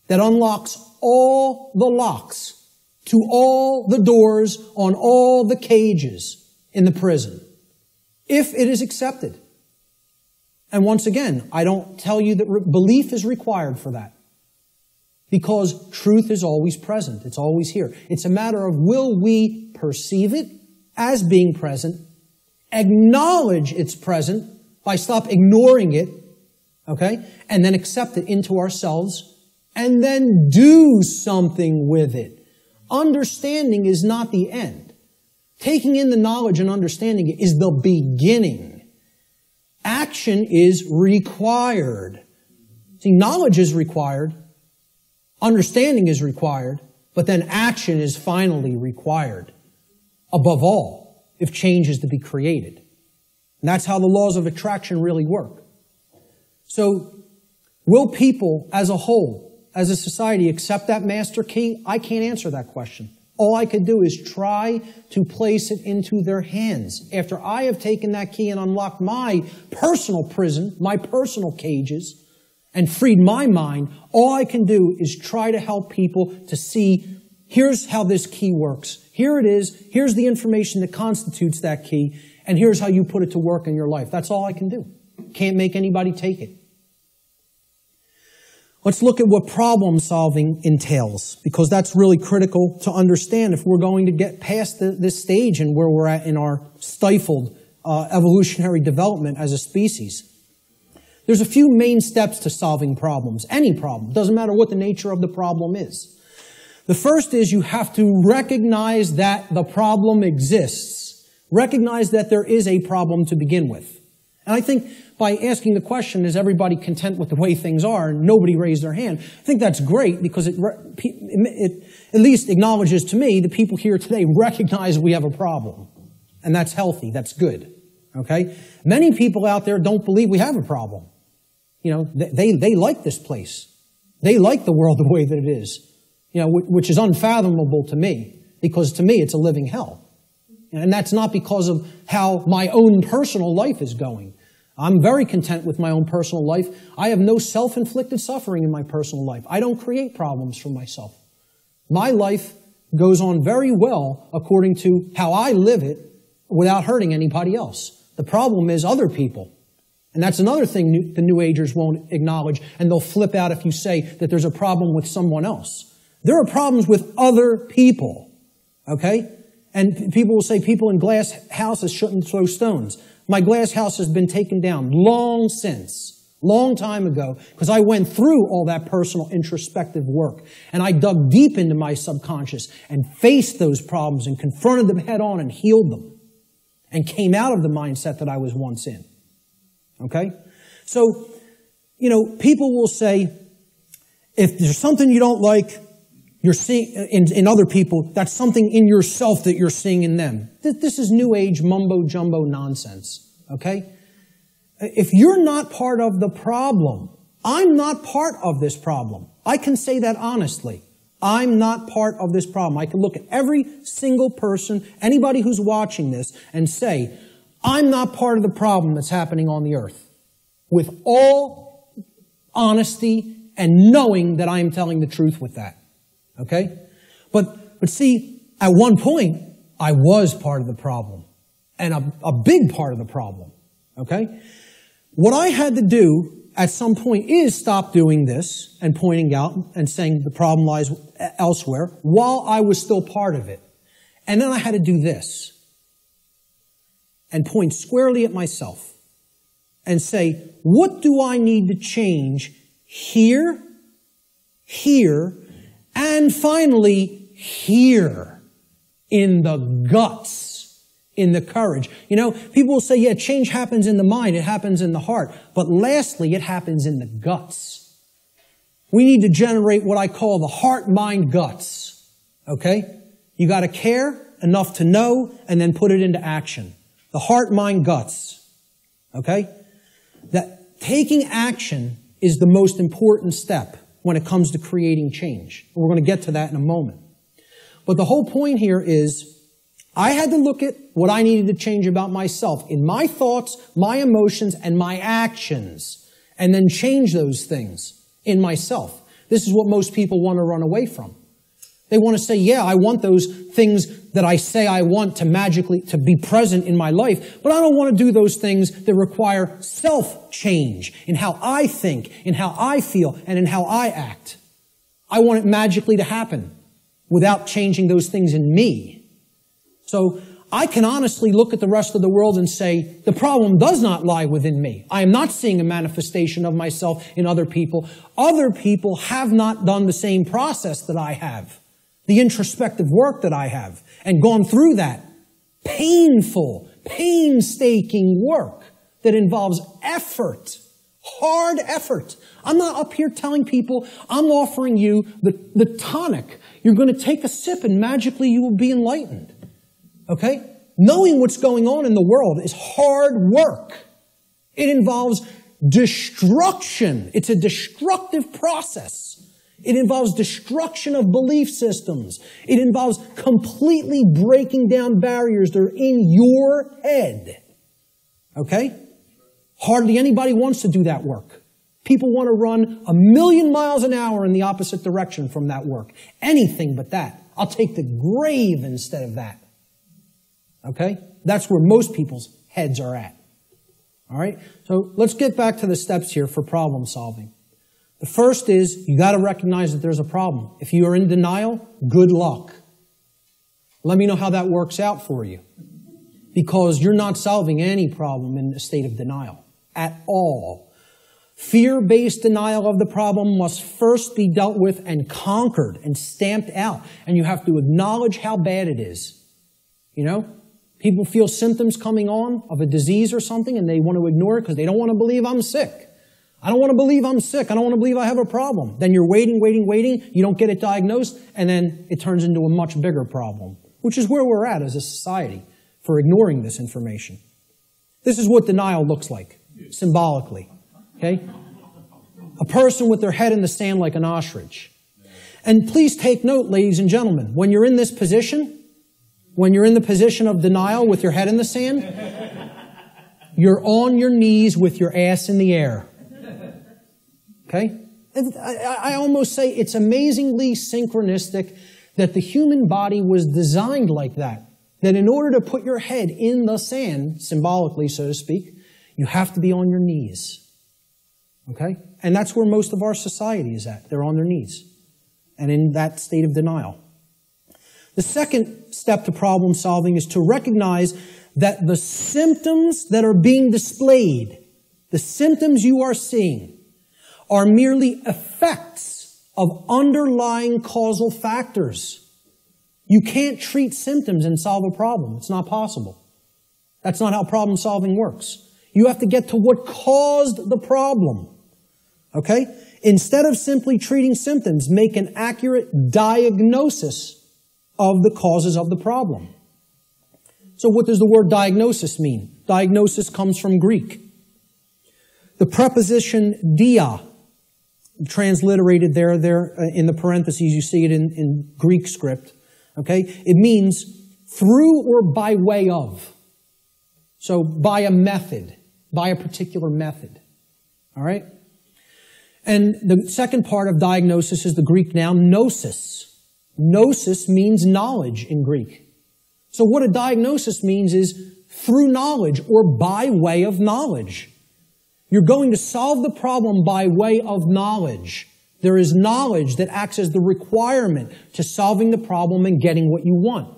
that unlocks all the locks to all the doors on all the cages in the prison, if it is accepted. And once again, I don't tell you that belief is required for that. Because truth is always present. It's always here. It's a matter of will we perceive it as being present, acknowledge it's present by stop ignoring it, okay, and then accept it into ourselves, and then do something with it. Understanding is not the end. Taking in the knowledge and understanding it is the beginning. Action is required. See, knowledge is required. Understanding is required, but then action is finally required. Above all, if change is to be created. And that's how the laws of attraction really work. So, will people as a whole, as a society, accept that master key? I can't answer that question. All I could do is try to place it into their hands. After I have taken that key and unlocked my personal prison, my personal cages, and freed my mind, all I can do is try to help people to see, here's how this key works. Here it is. Here's the information that constitutes that key. And here's how you put it to work in your life. That's all I can do. Can't make anybody take it. Let's look at what problem solving entails, because that's really critical to understand if we're going to get past this stage and where we're at in our stifled evolutionary development as a species. There's a few main steps to solving problems, any problem. Doesn't matter what the nature of the problem is. The first is you have to recognize that the problem exists. Recognize that there is a problem to begin with. And I think by asking the question, is everybody content with the way things are, and nobody raised their hand, I think that's great because it at least acknowledges to me that people here today recognize we have a problem. And that's healthy, that's good. Okay? Many people out there don't believe we have a problem. You know, they like this place. They like the world the way that it is. You know, which is unfathomable to me, because to me it's a living hell. And that's not because of how my own personal life is going. I'm very content with my own personal life. I have no self-inflicted suffering in my personal life. I don't create problems for myself. My life goes on very well according to how I live it without hurting anybody else. The problem is other people. And that's another thing the New Agers won't acknowledge, and they'll flip out if you say that there's a problem with someone else. There are problems with other people, okay? And people will say people in glass houses shouldn't throw stones. My glass house has been taken down long since, long time ago, because I went through all that personal introspective work. And I dug deep into my subconscious and faced those problems and confronted them head on and healed them. And came out of the mindset that I was once in. Okay? So, you know, people will say, if there's something you don't like, you're seeing in other people, that's something in yourself that you're seeing in them. This is New Age mumbo-jumbo nonsense, okay? If you're not part of the problem, I'm not part of this problem. I can say that honestly. I'm not part of this problem. I can look at every single person, anybody who's watching this, and say, I'm not part of the problem that's happening on the earth. With all honesty and knowing that I am telling the truth with that. Okay? But see, at one point, I was part of the problem. And a big part of the problem. Okay? What I had to do at some point is stop doing this and pointing out and saying the problem lies elsewhere while I was still part of it. And then I had to do this and point squarely at myself and say, what do I need to change here, here, and finally here in the guts, in the courage? You know, people will say, yeah, change happens in the mind, it happens in the heart. But lastly, it happens in the guts. We need to generate what I call the heart, mind, guts. Okay? You got to care enough to know and then put it into action. The heart, mind, guts. Okay? That taking action is the most important step when it comes to creating change. We're going to get to that in a moment. But the whole point here is I had to look at what I needed to change about myself in my thoughts, my emotions, and my actions, and then change those things in myself. This is what most people want to run away from. They want to say, yeah, I want those things that I say I want to magically, to be present in my life, but I don't want to do those things that require self-change in how I think, in how I feel, and in how I act. I want it magically to happen without changing those things in me. So I can honestly look at the rest of the world and say, the problem does not lie within me. I am not seeing a manifestation of myself in other people. Other people have not done the same process that I have, the introspective work that I have, and gone through that painful, painstaking work that involves effort, hard effort. I'm not up here telling people, I'm offering you the tonic. You're going to take a sip and magically you will be enlightened. Okay? Knowing what's going on in the world is hard work. It involves destruction. It's a destructive process. It involves destruction of belief systems. It involves completely breaking down barriers that are in your head. Okay? Hardly anybody wants to do that work. People want to run 1,000,000 miles an hour in the opposite direction from that work. Anything but that. I'll take the grave instead of that. Okay? That's where most people's heads are at. All right? So let's get back to the steps here for problem solving. The first is you got to recognize that there's a problem. If you are in denial, good luck. Let me know how that works out for you. Because you're not solving any problem in a state of denial at all. Fear-based denial of the problem must first be dealt with and conquered and stamped out. And you have to acknowledge how bad it is. You know? People feel symptoms coming on of a disease or something and they want to ignore it because they don't want to believe I'm sick. I don't want to believe I'm sick. I don't want to believe I have a problem. Then you're waiting. You don't get it diagnosed, and then it turns into a much bigger problem, which is where we're at as a society for ignoring this information. This is what denial looks like, symbolically. Okay? A person with their head in the sand like an ostrich. And please take note, ladies and gentlemen, when you're in this position, when you're in the position of denial with your head in the sand, you're on your knees with your ass in the air. Okay? I almost say it's amazingly synchronistic that the human body was designed like that. That in order to put your head in the sand, symbolically, so to speak, you have to be on your knees. Okay? And that's where most of our society is at. They're on their knees. And in that state of denial. The second step to problem solving is to recognize that the symptoms that are being displayed, the symptoms you are seeing, are merely effects of underlying causal factors. You can't treat symptoms and solve a problem. It's not possible. That's not how problem solving works. You have to get to what caused the problem. Okay? Instead of simply treating symptoms, make an accurate diagnosis of the causes of the problem. So what does the word diagnosis mean? Diagnosis comes from Greek. The preposition dia, transliterated there in the parentheses, you see it in Greek script. Okay? It means through or by way of. So by a method, by a particular method. All right? And the second part of diagnosis is the Greek noun gnosis. Gnosis means knowledge in Greek. So what a diagnosis means is through knowledge or by way of knowledge. You're going to solve the problem by way of knowledge. There is knowledge that acts as the requirement to solving the problem and getting what you want.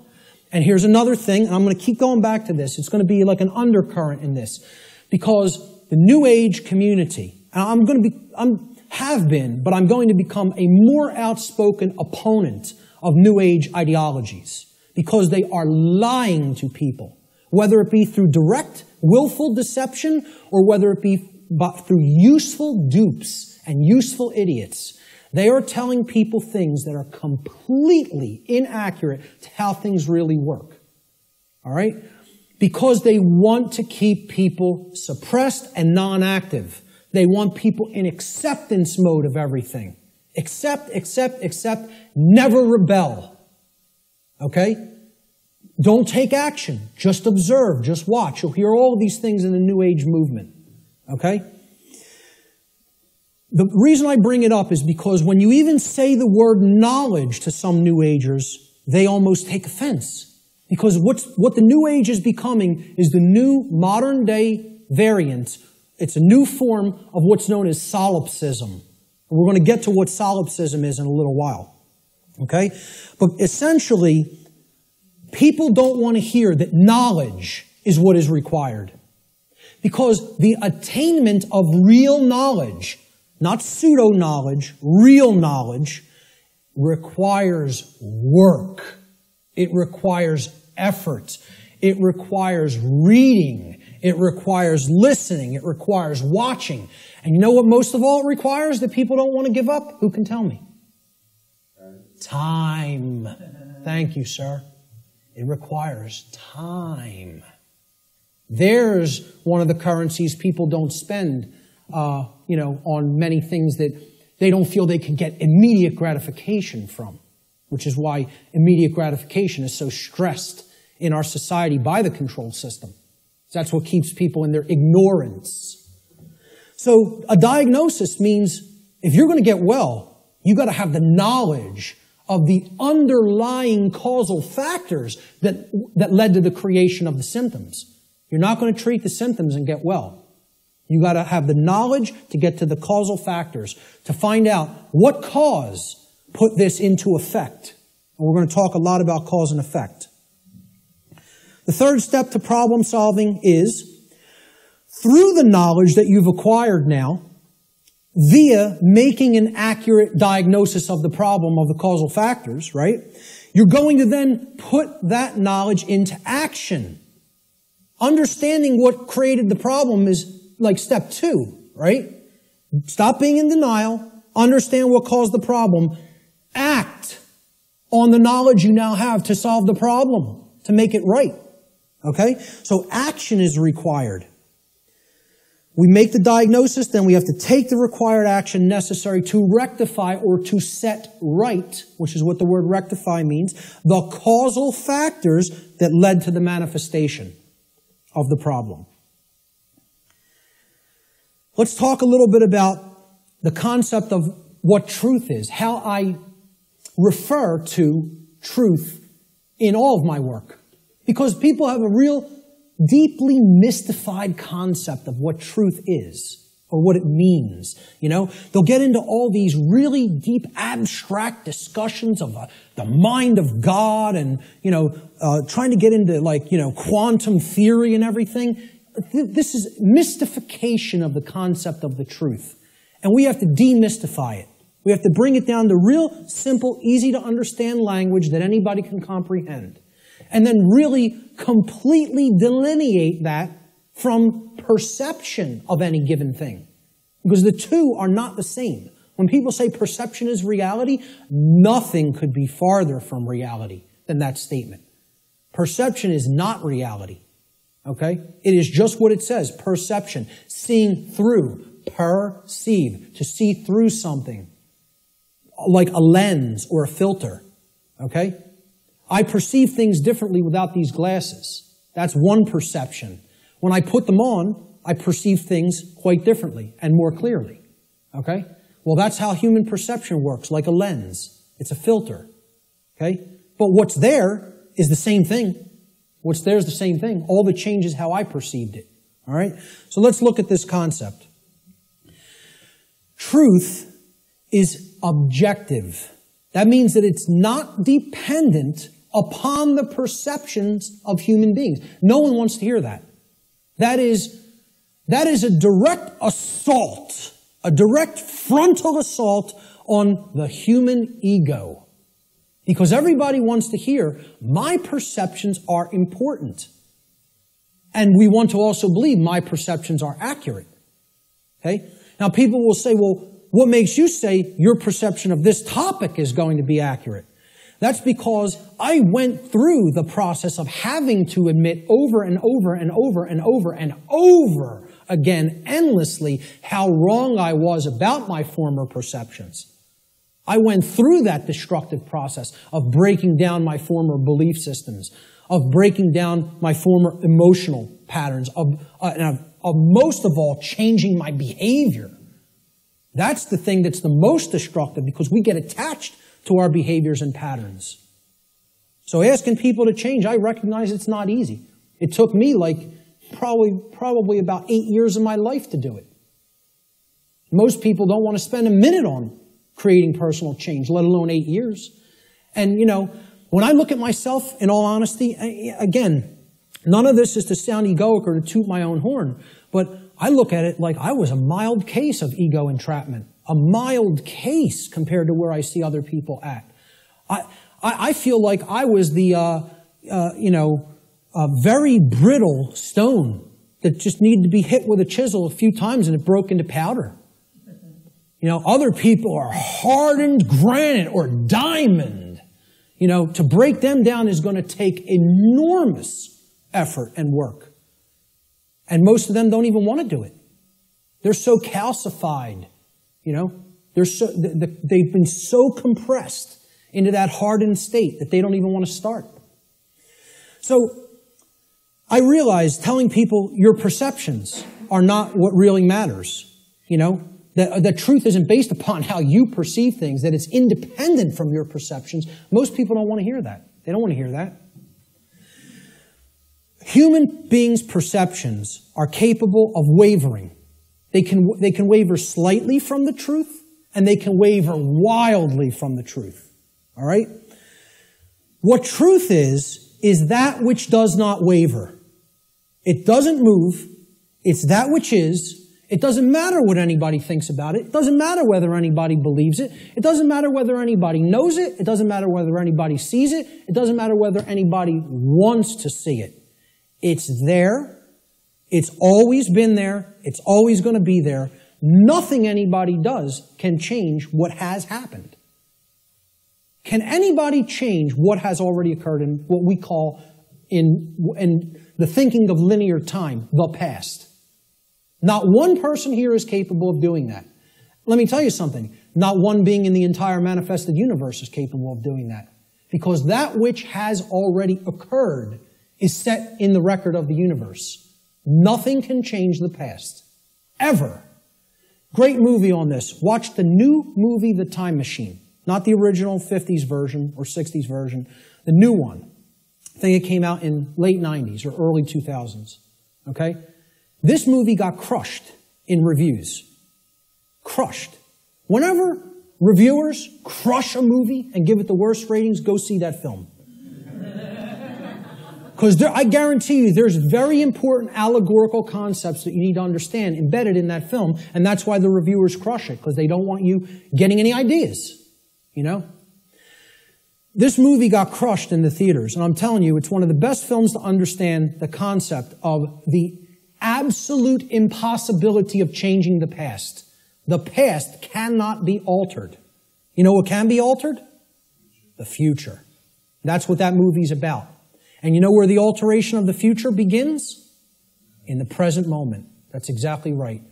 And here's another thing, and I'm going to keep going back to this. It's going to be like an undercurrent in this. Because the New Age community, and I'm going to become a more outspoken opponent of New Age ideologies. Because they are lying to people. Whether it be through direct, willful deception, or whether it be through useful dupes and useful idiots. They are telling people things that are completely inaccurate to how things really work. All right? Because they want to keep people suppressed and non-active. They want people in acceptance mode of everything. Accept, never rebel. Okay? Don't take action. Just observe. Just watch. You'll hear all of these things in the New Age movement. Okay? The reason I bring it up is because when you even say the word knowledge to some New Agers, they almost take offense. Because what the New Age is becoming is the new modern day variant. It's a new form of what's known as solipsism. And we're going to get to what solipsism is in a little while. Okay? But essentially, people don't want to hear that knowledge is what is required. Because the attainment of real knowledge, not pseudo-knowledge, real knowledge, requires work. It requires effort. It requires reading. It requires listening. It requires watching. And you know what most of all it requires that people don't want to give up? Who can tell me? Time. Thank you, sir. It requires time. There's one of the currencies people don't spend, on many things that they don't feel they can get immediate gratification from, which is why immediate gratification is so stressed in our society by the control system. That's what keeps people in their ignorance. So a diagnosis means if you're going to get well, you've got to have the knowledge of the underlying causal factors that led to the creation of the symptoms. You're not going to treat the symptoms and get well. You've got to have the knowledge to get to the causal factors, to find out what cause put this into effect. And we're going to talk a lot about cause and effect. The third step to problem solving is, through the knowledge that you've acquired now, via making an accurate diagnosis of the problem of the causal factors, right? You're going to then put that knowledge into action. Understanding what created the problem is like step 2, right? Stop being in denial. Understand what caused the problem. Act on the knowledge you now have to solve the problem, to make it right. Okay? So action is required. We make the diagnosis, then we have to take the required action necessary to rectify or to set right, which is what the word rectify means, the causal factors that led to the manifestation of the problem. Let's talk a little bit about the concept of what truth is, how I refer to truth in all of my work. Because people have a real deeply mystified concept of what truth is or what it means. They'll get into all these really deep abstract discussions of the mind of God and, trying to get into quantum theory and everything. This is mystification of the concept of the truth. And we have to demystify it. We have to bring it down to real simple, easy to understand language that anybody can comprehend. And then really completely delineate that from perception of any given thing. Because the two are not the same. When people say perception is reality, nothing could be farther from reality than that statement. Perception is not reality. Okay? It is just what it says, perception. Seeing through, perceive, to see through something. Like a lens or a filter. Okay? I perceive things differently without these glasses. That's one perception. When I put them on, I perceive things quite differently and more clearly. Okay? Well, that's how human perception works, like a lens. It's a filter. Okay? But what's there is the same thing. What's there is the same thing. All that changes how I perceived it. All right? So let's look at this concept. Truth is objective. That means that it's not dependent upon the perceptions of human beings. No one wants to hear that. That is a direct assault, a direct frontal assault on the human ego. Because everybody wants to hear, my perceptions are important. And we want to also believe my perceptions are accurate. Okay? Now people will say, well, what makes you say your perception of this topic is going to be accurate? That's because I went through the process of having to admit over and over and over and over and over again, endlessly, how wrong I was about my former perceptions. I went through that destructive process of breaking down my former belief systems, of breaking down my former emotional patterns, of most of all, changing my behavior. That's the thing that's the most destructive because we get attached to our behaviors and patterns. So asking people to change, I recognize it's not easy. It took me like probably about 8 years of my life to do it. Most people don't want to spend a minute on creating personal change, let alone 8 years. And, you know, when I look at myself, in all honesty, again, none of this is to sound egoic or to toot my own horn, but I look at it like I was a mild case of ego entrapment, a mild case compared to where I see other people at. I feel like I was the, very brittle stone that just needed to be hit with a chisel a few times and it broke into powder. You know, other people are hardened granite or diamond. You know, to break them down is going to take enormous effort and work. And most of them don't even want to do it. They're so calcified, you know. They've been so compressed into that hardened state that they don't even want to start. So I realize telling people your perceptions are not what really matters, you know. The truth isn't based upon how you perceive things, that it's independent from your perceptions. Most people don't want to hear that. They don't want to hear that. Human beings' perceptions are capable of wavering. They can waver slightly from the truth, and they can waver wildly from the truth. All right? What truth is that which does not waver. It doesn't move. It's that which is. It doesn't matter what anybody thinks about it. It doesn't matter whether anybody believes it. It doesn't matter whether anybody knows it. It doesn't matter whether anybody sees it. It doesn't matter whether anybody wants to see it. It's there. It's always been there. It's always going to be there. Nothing anybody does can change what has happened. Can anybody change what has already occurred in what we call, in the thinking of linear time, the past? Not one person here is capable of doing that. Let me tell you something. Not one being in the entire manifested universe is capable of doing that. Because that which has already occurred is set in the record of the universe. Nothing can change the past. Ever. Great movie on this. Watch the new movie, The Time Machine. Not the original 50s version or 60s version. The new one. I think it came out in late 90s or early 2000s. Okay? This movie got crushed in reviews. Crushed. Whenever reviewers crush a movie and give it the worst ratings, go see that film. Because I guarantee you there's very important allegorical concepts that you need to understand embedded in that film, and that's why the reviewers crush it, because they don't want you getting any ideas, you know? This movie got crushed in the theaters, and I'm telling you, it's one of the best films to understand the concept of the absolute impossibility of changing the past. The past cannot be altered. You know what can be altered? The future. That's what that movie's about. And you know where the alteration of the future begins? In the present moment. That's exactly right.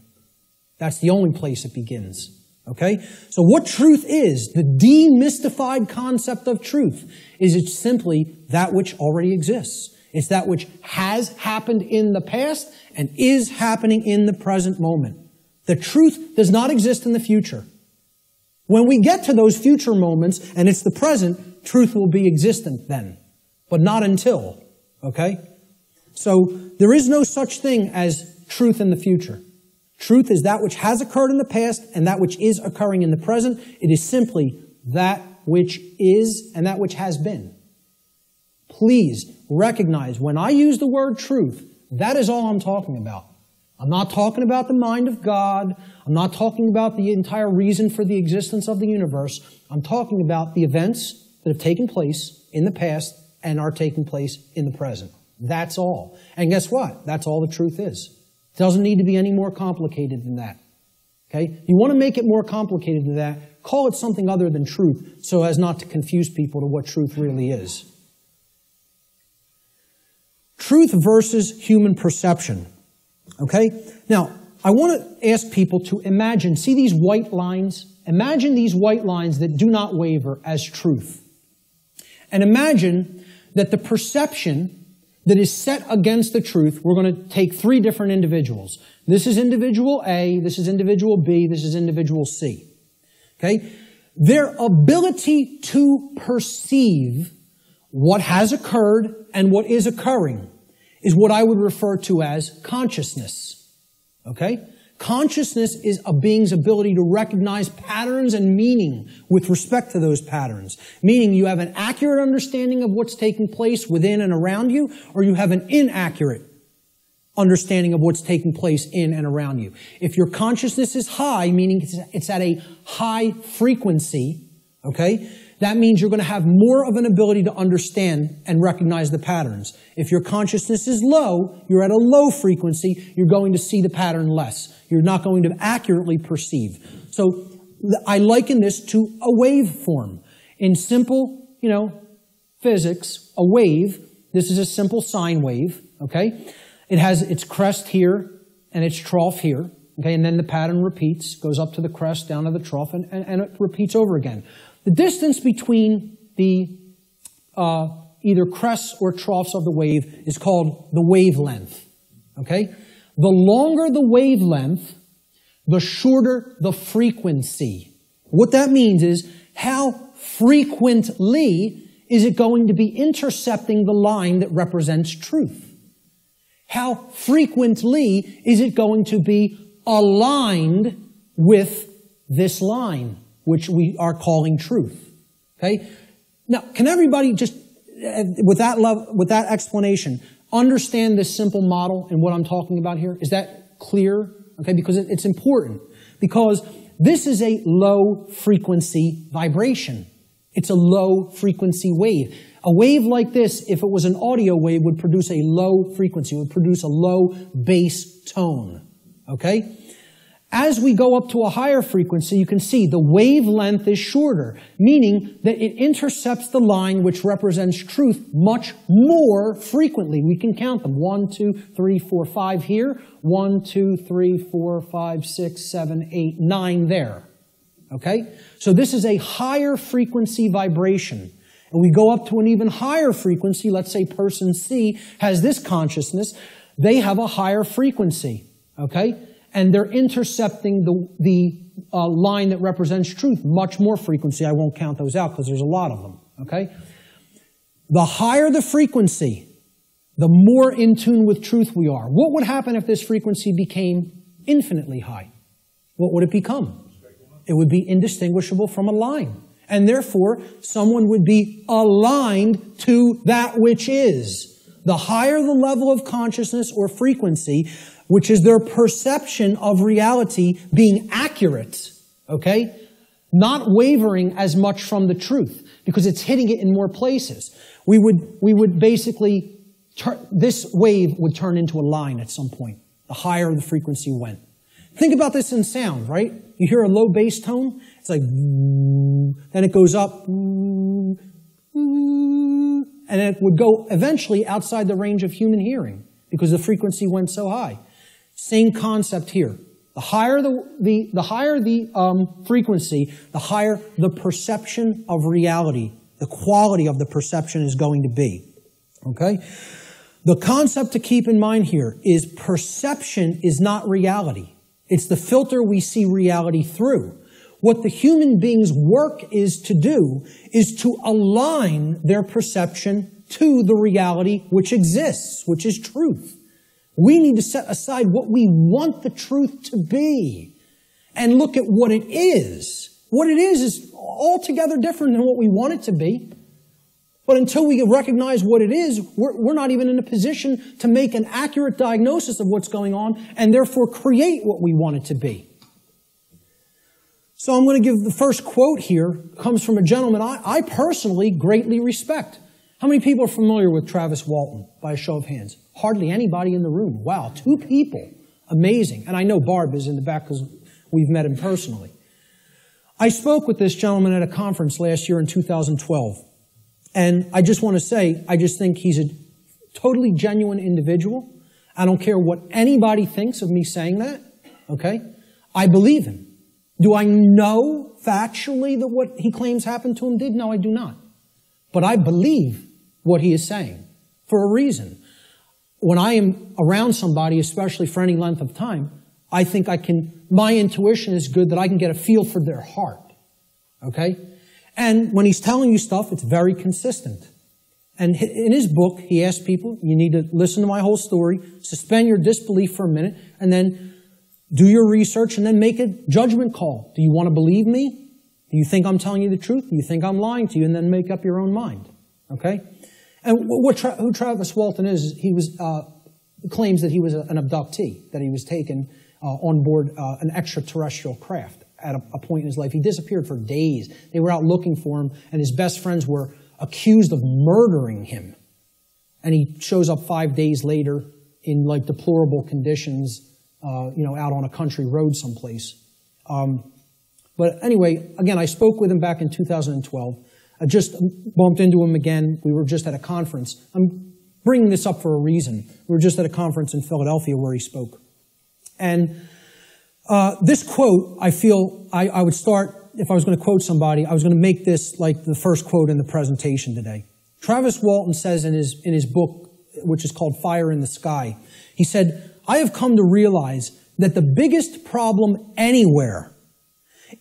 That's the only place it begins. Okay? So what truth is, the demystified concept of truth, is it's simply that which already exists. It's that which has happened in the past and is happening in the present moment. The truth does not exist in the future. When we get to those future moments and it's the present, truth will be existent then. But not until. Okay? So there is no such thing as truth in the future. Truth is that which has occurred in the past and that which is occurring in the present. It is simply that which is and that which has been. Please recognize when I use the word truth, that is all I'm talking about. I'm not talking about the mind of God. I'm not talking about the entire reason for the existence of the universe. I'm talking about the events that have taken place in the past and are taking place in the present. That's all. And guess what? That's all the truth is. It doesn't need to be any more complicated than that. Okay? You want to make it more complicated than that, call it something other than truth so as not to confuse people to what truth really is. Truth versus human perception. Okay? Now, I want to ask people to imagine, see these white lines? Imagine these white lines that do not waver as truth. And imagine that the perception that is set against the truth, we're going to take three different individuals. This is individual A, this is individual B, this is individual C. Okay? Their ability to perceive what has occurred and what is occurring is what I would refer to as consciousness. Okay? Consciousness is a being's ability to recognize patterns and meaning with respect to those patterns. Meaning you have an accurate understanding of what's taking place within and around you, or you have an inaccurate understanding of what's taking place in and around you. If your consciousness is high, meaning it's at a high frequency, okay, that means you're going to have more of an ability to understand and recognize the patterns. If your consciousness is low, you're at a low frequency, you're going to see the pattern less. You're not going to accurately perceive. So I liken this to a waveform. In simple, physics, a wave, this is a simple sine wave, okay? It has its crest here and its trough here, okay? And then the pattern repeats, goes up to the crest, down to the trough, and it repeats over again. The distance between the either crests or troughs of the wave is called the wavelength. Okay? The longer the wavelength, the shorter the frequency. What that means is how frequently is it going to be intercepting the line that represents truth? How frequently is it going to be aligned with this line, which we are calling truth? Okay? Now, can everybody just, with that explanation, understand this simple model and what I'm talking about here? Is that clear? Okay, because it's important. Because this is a low frequency vibration. It's a low frequency wave. A wave like this, if it was an audio wave, would produce a low frequency, would produce a low bass tone. Okay? As we go up to a higher frequency, you can see the wavelength is shorter, meaning that it intercepts the line which represents truth much more frequently. We can count them. 1, 2, 3, 4, 5 here. 1, 2, 3, 4, 5, 6, 7, 8, 9 there. Okay? So this is a higher frequency vibration. And we go up to an even higher frequency. Let's say person C has this consciousness. They have a higher frequency. Okay? And they're intercepting the line that represents truth, much more frequency. I won't count those out because there's a lot of them, okay? The higher the frequency, the more in tune with truth we are. What would happen if this frequency became infinitely high? What would it become? It would be indistinguishable from a line. And therefore, someone would be aligned to that which is. The higher the level of consciousness or frequency, which is their perception of reality being accurate, okay? Not wavering as much from the truth, because it's hitting it in more places. We would basically, this wave would turn into a line at some point, the higher the frequency went. Think about this in sound, right? You hear a low bass tone, it's like, then it goes up, and it would go eventually outside the range of human hearing, because the frequency went so high. Same concept here. The higher the frequency, the higher the perception of reality, the quality of the perception is going to be. Okay? The concept to keep in mind here is perception is not reality. It's the filter we see reality through. What the human being's work is to do is to align their perception to the reality which exists, which is truth. We need to set aside what we want the truth to be and look at what it is. What it is altogether different than what we want it to be. But until we recognize what it is, we're not even in a position to make an accurate diagnosis of what's going on and therefore create what we want it to be. So I'm going to give the first quote here. It comes from a gentleman I personally greatly respect. How many people are familiar with Travis Walton, by a show of hands? Hardly anybody in the room. Wow, 2 people. Amazing. And I know Barb is in the back because we've met him personally. I spoke with this gentleman at a conference last year in 2012. And I just want to say, I just think he's a totally genuine individual. I don't care what anybody thinks of me saying that. Okay? I believe him. Do I know factually that what he claims happened to him did? No, I do not. But I believe what he is saying for a reason. when I am around somebody, especially for any length of time, I think my intuition is good that I can get a feel for their heart. Okay? And when he's telling you stuff, it's very consistent. And in his book, he asks people, you need to listen to my whole story, suspend your disbelief for a minute, and then do your research, and then make a judgment call. Do you want to believe me? Do you think I'm telling you the truth? Do you think I'm lying to you? And then make up your own mind. Okay? And who Travis Walton is, he claims that he was an abductee, that he was taken on board an extraterrestrial craft at a point in his life. He disappeared for days. They were out looking for him, and his best friends were accused of murdering him. And he shows up 5 days later in like deplorable conditions, out on a country road someplace. But anyway, again, I spoke with him back in 2012. I just bumped into him again. We were just at a conference. I'm bringing this up for a reason. We were just at a conference in Philadelphia where he spoke. And this quote, I feel I would start, if I was going to quote somebody, I was going to make this like the first quote in the presentation today. Travis Walton says in his book, which is called Fire in the Sky, he said, I have come to realize that the biggest problem anywhere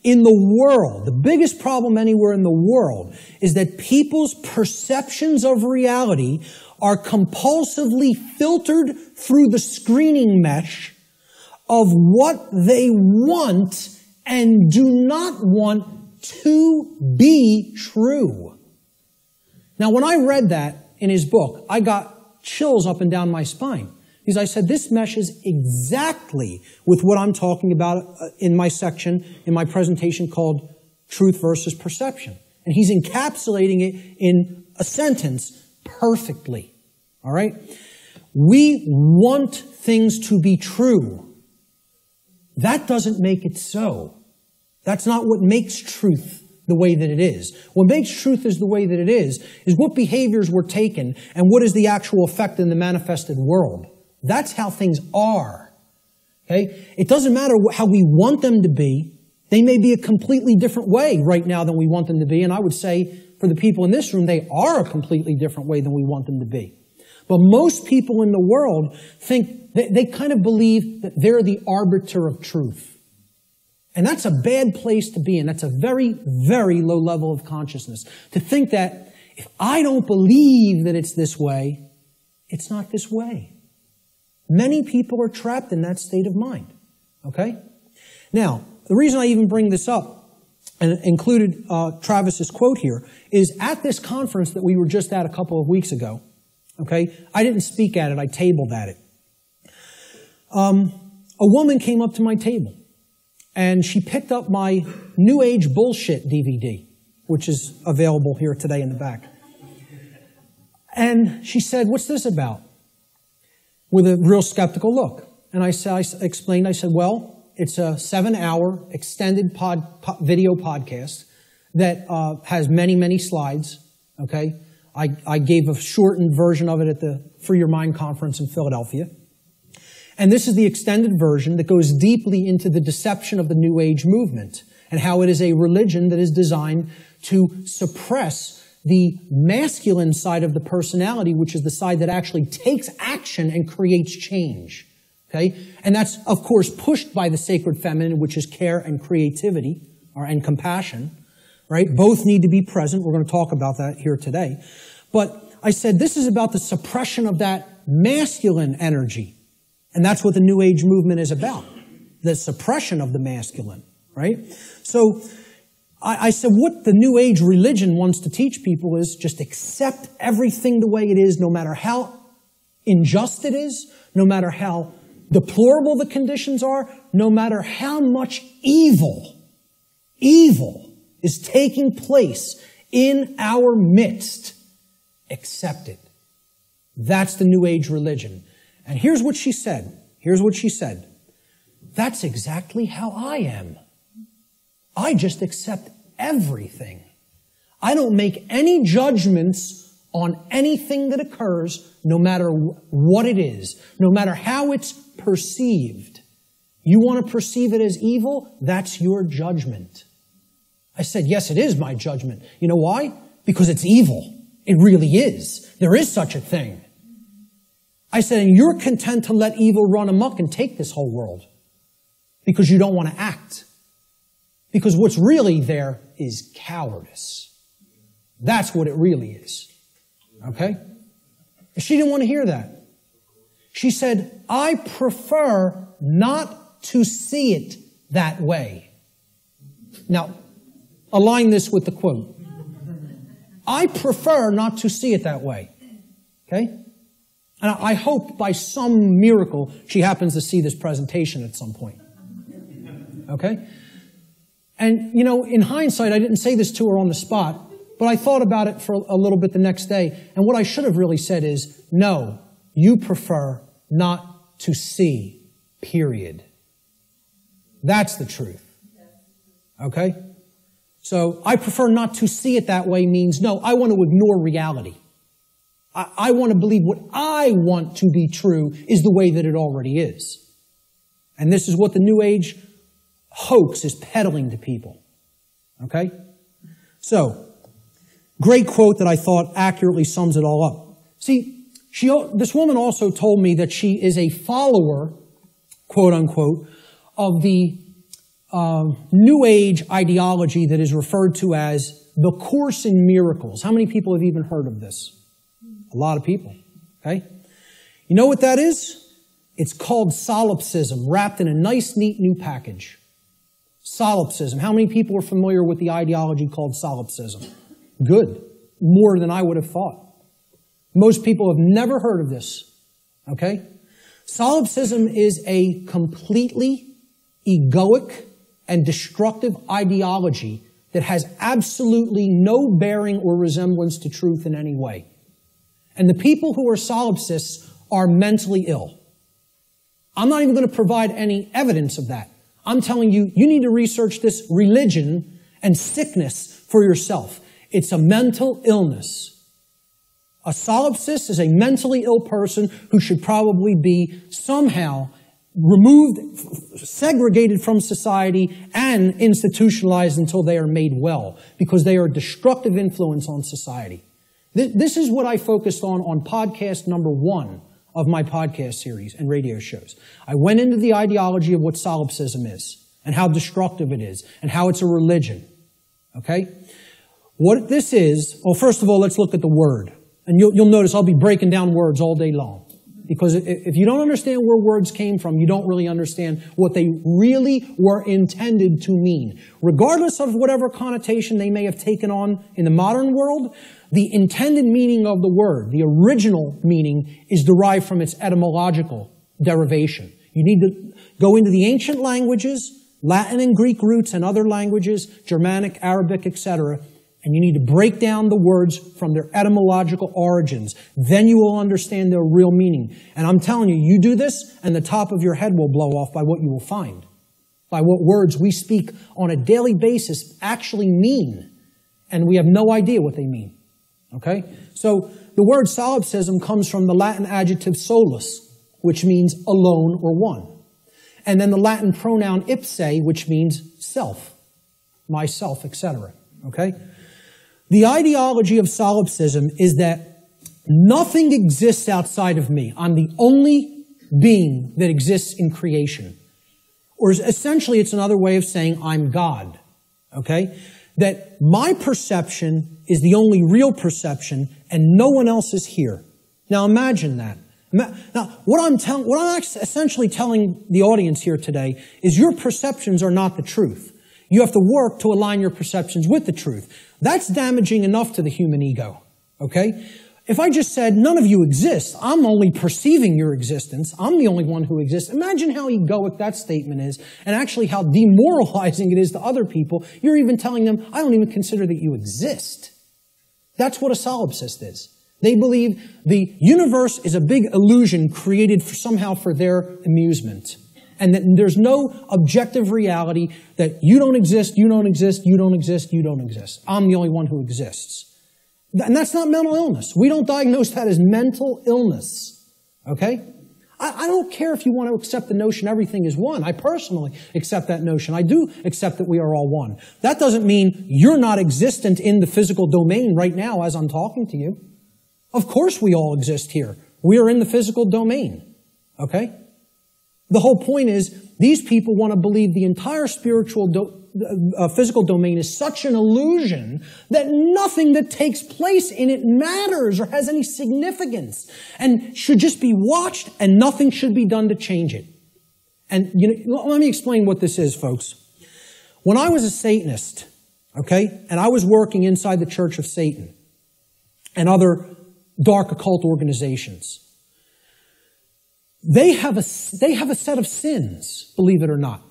in the world, the biggest problem anywhere in the world is that people's perceptions of reality are compulsively filtered through the screening mesh of what they want and do not want to be true. Now, when I read that in his book, I got chills up and down my spine. Because I said, this meshes exactly with what I'm talking about in my section, in my presentation called Truth versus Perception. And he's encapsulating it in a sentence perfectly. All right? We want things to be true. That doesn't make it so. That's not what makes truth the way that it is. What makes truth is the way that it is what behaviors were taken and what is the actual effect in the manifested world. That's how things are. Okay? It doesn't matter how we want them to be. They may be a completely different way right now than we want them to be. And I would say for the people in this room, they are a completely different way than we want them to be. But most people in the world think, they kind of believe that they're the arbiter of truth. And that's a bad place to be in. That's a very, very low level of consciousness. To think that if I don't believe that it's this way, it's not this way. Many people are trapped in that state of mind. Okay? Now, the reason I even bring this up and included Travis's quote here is at this conference that we were just at a couple of weeks ago. Okay? I didn't speak at it. I tabled at it. A woman came up to my table and she picked up my New Age Bullshit DVD, which is available here today in the back. And she said, "What's this about?" With a real skeptical look. And I explained, well, it's a 7-hour extended video podcast that has many, many slides, okay? I gave a shortened version of it at the Free Your Mind conference in Philadelphia. And this is the extended version that goes deeply into the deception of the New Age movement and how it is a religion that is designed to suppress the masculine side of the personality, which is the side that actually takes action and creates change. Okay? And that's, of course, pushed by the sacred feminine, which is care and creativity, and compassion. Right? Both need to be present. We're going to talk about that here today. But I said this is about the suppression of that masculine energy. And that's what the New Age movement is about. The suppression of the masculine. Right? So I said what the New Age religion wants to teach people is just accept everything the way it is, no matter how unjust it is, no matter how deplorable the conditions are, no matter how much evil is taking place in our midst. Accept it. That's the New Age religion. And here's what she said. That's exactly how I am. I just accept everything. I don't make any judgments on anything that occurs, no matter what it is, no matter how it's perceived. You want to perceive it as evil? That's your judgment. I said, yes, it is my judgment. You know why? Because it's evil. It really is. There is such a thing. I said, and you're content to let evil run amok and take this whole world because you don't want to act. Because what's really there is cowardice. That's what it really is. Okay? She didn't want to hear that. She said, I prefer not to see it that way. Now, align this with the quote. I prefer not to see it that way. Okay? And I hope by some miracle she happens to see this presentation at some point. Okay? And, you know, in hindsight, I didn't say this to her on the spot, but I thought about it for a little bit the next day. And what I should have really said is, no, you prefer not to see, period. That's the truth. Okay? So I prefer not to see it that way means, no, I want to ignore reality. I want to believe what I want to be true is the way that it already is. And this is what the New Age hoax is peddling to people. Okay? So, great quote that I thought accurately sums it all up. See, this woman also told me that she is a follower, quote unquote, of the New Age ideology that is referred to as the Course in Miracles. How many people have even heard of this? A lot of people. Okay? You know what that is? It's called solipsism, wrapped in a nice, neat new package. Solipsism. How many people are familiar with the ideology called solipsism? Good. More than I would have thought. Most people have never heard of this. Okay? Solipsism is a completely egoic and destructive ideology that has absolutely no bearing or resemblance to truth in any way. And the people who are solipsists are mentally ill. I'm not even going to provide any evidence of that. I'm telling you, you need to research this religion and sickness for yourself. It's a mental illness. A solipsist is a mentally ill person who should probably be somehow removed, segregated from society, and institutionalized until they are made well, because they are a destructive influence on society. This is what I focused on podcast number 1 of my podcast series and radio shows. I went into the ideology of what solipsism is, and how destructive it is, and how it's a religion. Okay? What this is, well, first of all, let's look at the word. And you'll notice I'll be breaking down words all day long. Because if you don't understand where words came from, you don't really understand what they really were intended to mean. Regardless of whatever connotation they may have taken on in the modern world, the intended meaning of the word, the original meaning, is derived from its etymological derivation. You need to go into the ancient languages, Latin and Greek roots and other languages, Germanic, Arabic, etc., and you need to break down the words from their etymological origins. Then you will understand their real meaning. And I'm telling you, you do this, and the top of your head will blow off by what you will find. By what words we speak on a daily basis actually mean. And we have no idea what they mean. Okay? So the word solipsism comes from the Latin adjective solus, which means alone or one. And then the Latin pronoun ipse, which means self, myself, etc. Okay? The ideology of solipsism is that nothing exists outside of me. I'm the only being that exists in creation. Or essentially, it's another way of saying I'm God. Okay? That my perception is the only real perception and no one else is here. Now imagine that. Now, what I'm essentially telling the audience here today is your perceptions are not the truth. You have to work to align your perceptions with the truth. That's damaging enough to the human ego, okay? If I just said, none of you exist, I'm only perceiving your existence, I'm the only one who exists, imagine how egoic that statement is, and actually how demoralizing it is to other people. You're even telling them, I don't even consider that you exist. That's what a solipsist is. They believe the universe is a big illusion created somehow for their amusement. And that there's no objective reality that you don't exist, you don't exist, you don't exist, you don't exist. I'm the only one who exists. And that's not mental illness. We don't diagnose that as mental illness. Okay? I don't care if you want to accept the notion everything is one. I personally accept that notion. I do accept that we are all one. That doesn't mean you're not existent in the physical domain right now as I'm talking to you. Of course we all exist here. We are in the physical domain, okay? The whole point is these people want to believe the entire physical domain is such an illusion that nothing that takes place in it matters or has any significance and should just be watched and nothing should be done to change it. And let me explain what this is, folks. When I was a Satanist, okay, and I was working inside the Church of Satan and other dark occult organizations, they have a set of sins, believe it or not.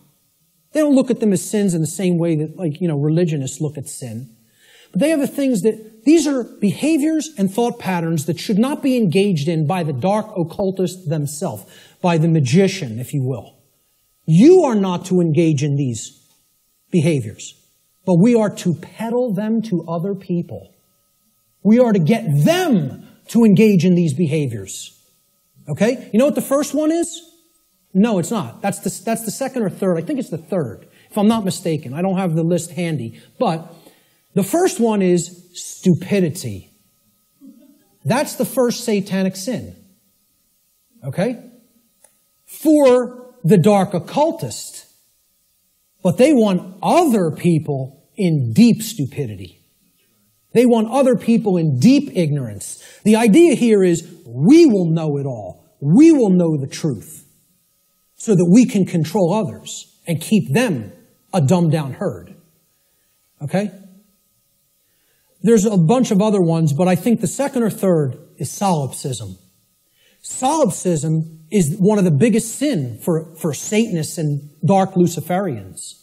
They don't look at them as sins in the same way that, religionists look at sin. But they have these are behaviors and thought patterns that should not be engaged in by the dark occultist themselves, by the magician, if you will. You are not to engage in these behaviors, but we are to peddle them to other people. We are to get them to engage in these behaviors. Okay? You know what the first one is? No, it's not. That's the second or third. I think it's the third, if I'm not mistaken. I don't have the list handy. But the first one is stupidity. That's the first satanic sin. Okay? For the dark occultist. But they want other people in deep stupidity. They want other people in deep ignorance. The idea here is we will know it all. We will know the truth so that we can control others and keep them a dumbed-down herd. Okay? There's a bunch of other ones, but I think the second or third is solipsism. Solipsism is one of the biggest sin for Satanists and dark Luciferians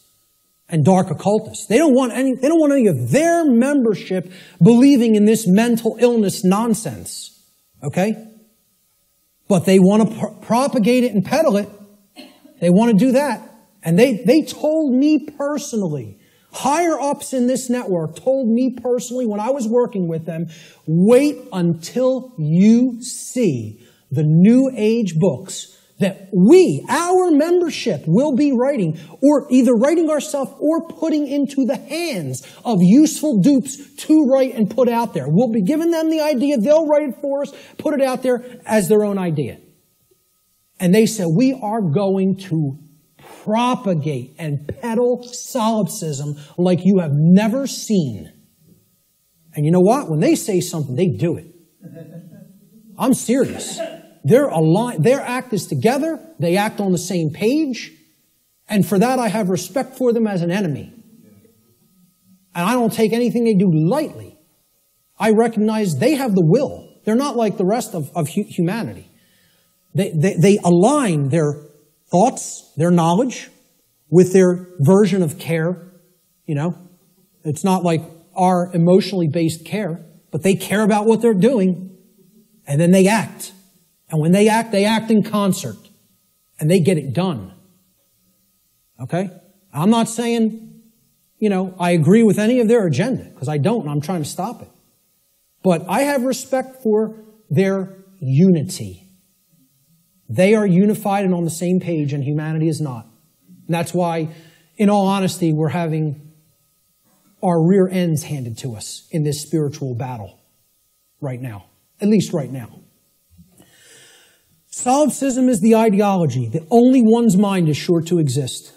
and dark occultists. They don't want any of their membership believing in this mental illness nonsense. Okay? But they want to propagate it and peddle it. They want to do that. And they told me personally, higher ups in this network told me personally when I was working with them, wait until you see the New Age books that our membership, will be writing, or either writing ourselves or putting into the hands of useful dupes to write and put out there. We'll be giving them the idea, they'll write it for us, put it out there as their own idea. And they said, we are going to propagate and peddle solipsism like you have never seen. And you know what? When they say something, they do it. I'm serious. Their act is together. They act on the same page. And for that, I have respect for them as an enemy. And I don't take anything they do lightly. I recognize they have the will. They're not like the rest of humanity. They align their thoughts, their knowledge, with their version of care. You know, it's not like our emotionally based care, but they care about what they're doing, and then they act. And when they act in concert, and they get it done. Okay? I'm not saying, I agree with any of their agenda, because I don't, and I'm trying to stop it. But I have respect for their unity. They are unified and on the same page, and humanity is not. And that's why, in all honesty, we're having our rear ends handed to us in this spiritual battle right now. At least right now. Solipsism is the ideology that only one's mind is sure to exist.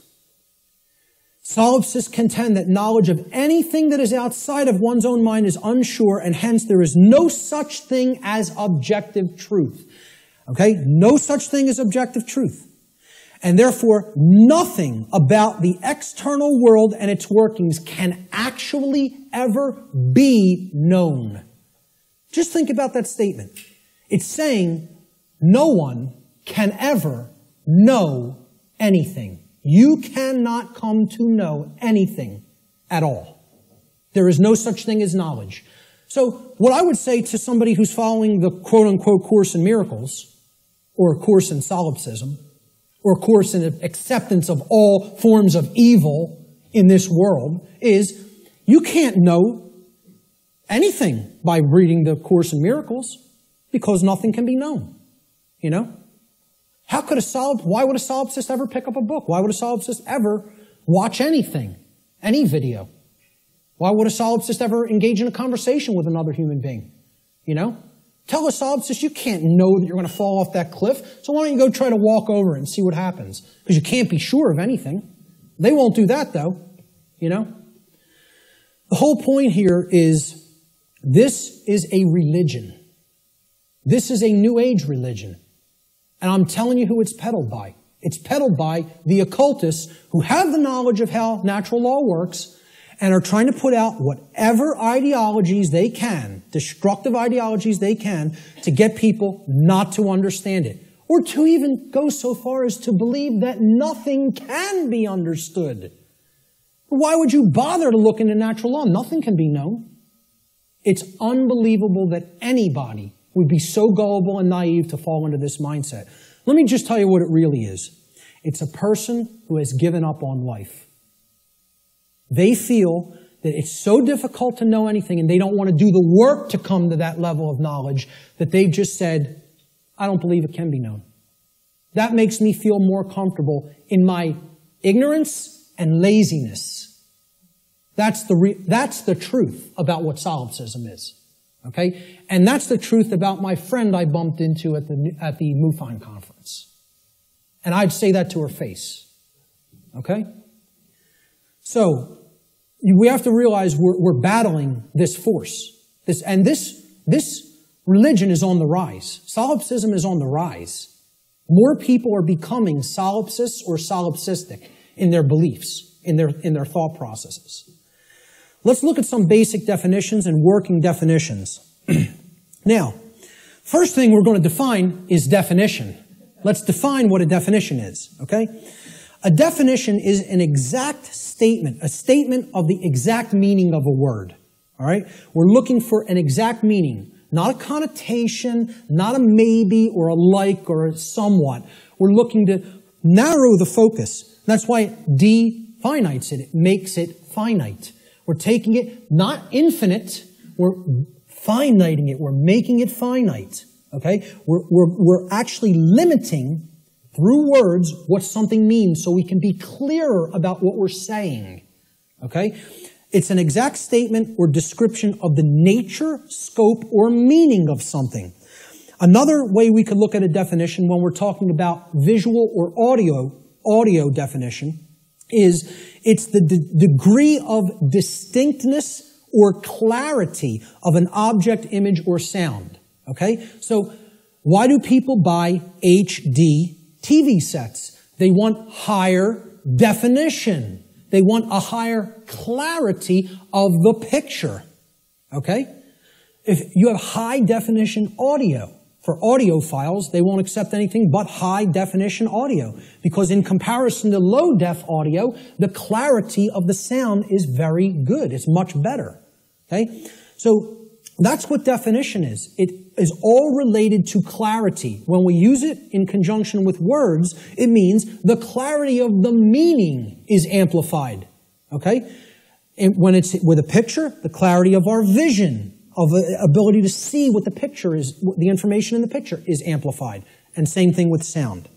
Solipsists contend that knowledge of anything that is outside of one's own mind is unsure, and hence there is no such thing as objective truth. Okay? No such thing as objective truth. And therefore, nothing about the external world and its workings can actually ever be known. Just think about that statement. It's saying no one can ever know anything. You cannot come to know anything at all. There is no such thing as knowledge. So what I would say to somebody who's following the quote-unquote Course in Miracles, or a course in solipsism, or a course in acceptance of all forms of evil in this world, is you can't know anything by reading the Course in Miracles, because nothing can be known. Why would a solipsist ever pick up a book? Why would a solipsist ever watch anything, any video? Why would a solipsist ever engage in a conversation with another human being? Tell a solipsist you can't know that you're going to fall off that cliff, so why don't you go try to walk over it and see what happens? Because you can't be sure of anything. They won't do that, though, you know? The whole point here is this is a religion. This is a New Age religion. And I'm telling you who it's peddled by. It's peddled by the occultists who have the knowledge of how natural law works and are trying to put out whatever ideologies they can, destructive ideologies they can, to get people not to understand it. Or to even go so far as to believe that nothing can be understood. Why would you bother to look into natural law? Nothing can be known. It's unbelievable that anybody would be so gullible and naive to fall into this mindset. Let me just tell you what it really is. It's a person who has given up on life. They feel that it's so difficult to know anything and they don't want to do the work to come to that level of knowledge that they've just said, I don't believe it can be known. That makes me feel more comfortable in my ignorance and laziness. That's the truth about what solipsism is. Okay? And that's the truth about my friend I bumped into at the MUFON conference. And I'd say that to her face. Okay? So, we have to realize we're battling this force. This religion is on the rise. Solipsism is on the rise. More people are becoming solipsists or solipsistic in their beliefs, in their thought processes. Let's look at some basic definitions and working definitions. Now, first thing we're going to define is definition. Let's define what a definition is, okay? A definition is an exact statement, a statement of the exact meaning of a word, all right? We're looking for an exact meaning, not a connotation, not a maybe or a like or a somewhat. We're looking to narrow the focus. That's why it definites it. It makes it finite. We're taking it not infinite, we're finiting it. We're making it finite. Okay? We're actually limiting through words what something means so we can be clearer about what we're saying. Okay? It's an exact statement or description of the nature, scope, or meaning of something. Another way we could look at a definition when we're talking about visual or audio definition is it's the degree of distinctness or clarity of an object, image, or sound. Okay? So, why do people buy HD TV sets? They want higher definition. They want a higher clarity of the picture. Okay? If you have high definition audio, for audio files, they won't accept anything but high definition audio. Because in comparison to low def audio, the clarity of the sound is very good. It's much better. Okay? So that's what definition is. It is all related to clarity. When we use it in conjunction with words, it means the clarity of the meaning is amplified. Okay? And when it's with a picture, the clarity of our vision, of the ability to see what the picture is, the information in the picture is amplified. And same thing with sound.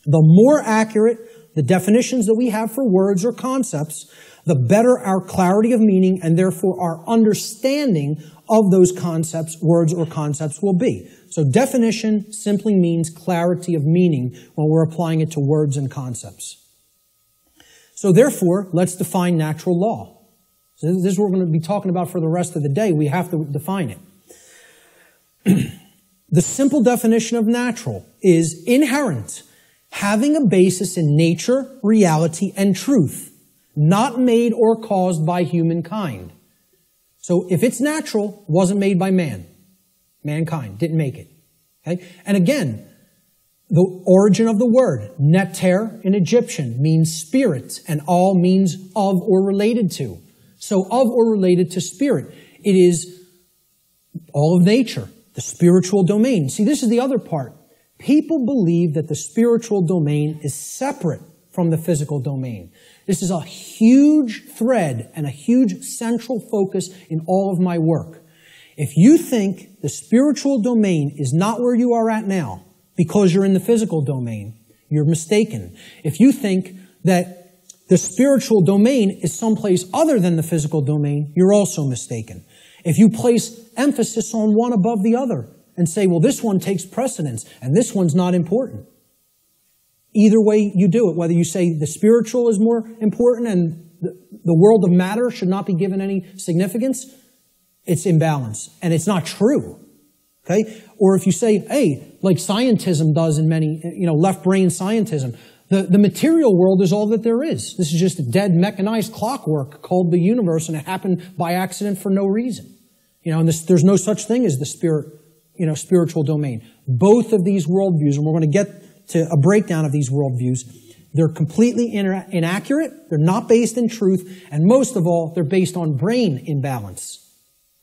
The more accurate the definitions that we have for words or concepts, the better our clarity of meaning and therefore our understanding of those concepts, words or concepts will be. So definition simply means clarity of meaning when we're applying it to words and concepts. So therefore, let's define natural law. So this is what we're going to be talking about for the rest of the day. We have to define it. The simple definition of natural is inherent, having a basis in nature, reality, and truth, not made or caused by humankind. So if it's natural, it wasn't made by man. Mankind didn't make it. Okay? And again, the origin of the word, neter in Egyptian, means spirit, and all means of or related to. So of or related to spirit. It is all of nature, the spiritual domain. See, this is the other part. People believe that the spiritual domain is separate from the physical domain. This is a huge thread and a huge central focus in all of my work. If you think the spiritual domain is not where you are at now because you're in the physical domain, you're mistaken. If you think that the spiritual domain is someplace other than the physical domain, you're also mistaken. If you place emphasis on one above the other and say, well, this one takes precedence and this one's not important. Either way you do it, whether you say the spiritual is more important and the world of matter should not be given any significance, it's imbalance. And it's not true. Okay? Or if you say, hey, like scientism does in many, left brain scientism, the material world is all that there is. This is just a dead mechanized clockwork called the universe, and it happened by accident for no reason. And there's no such thing as the spiritual domain. Both of these worldviews, and we're going to get to a breakdown of these worldviews, they're completely inaccurate, they're not based in truth, and most of all, they're based on brain imbalance.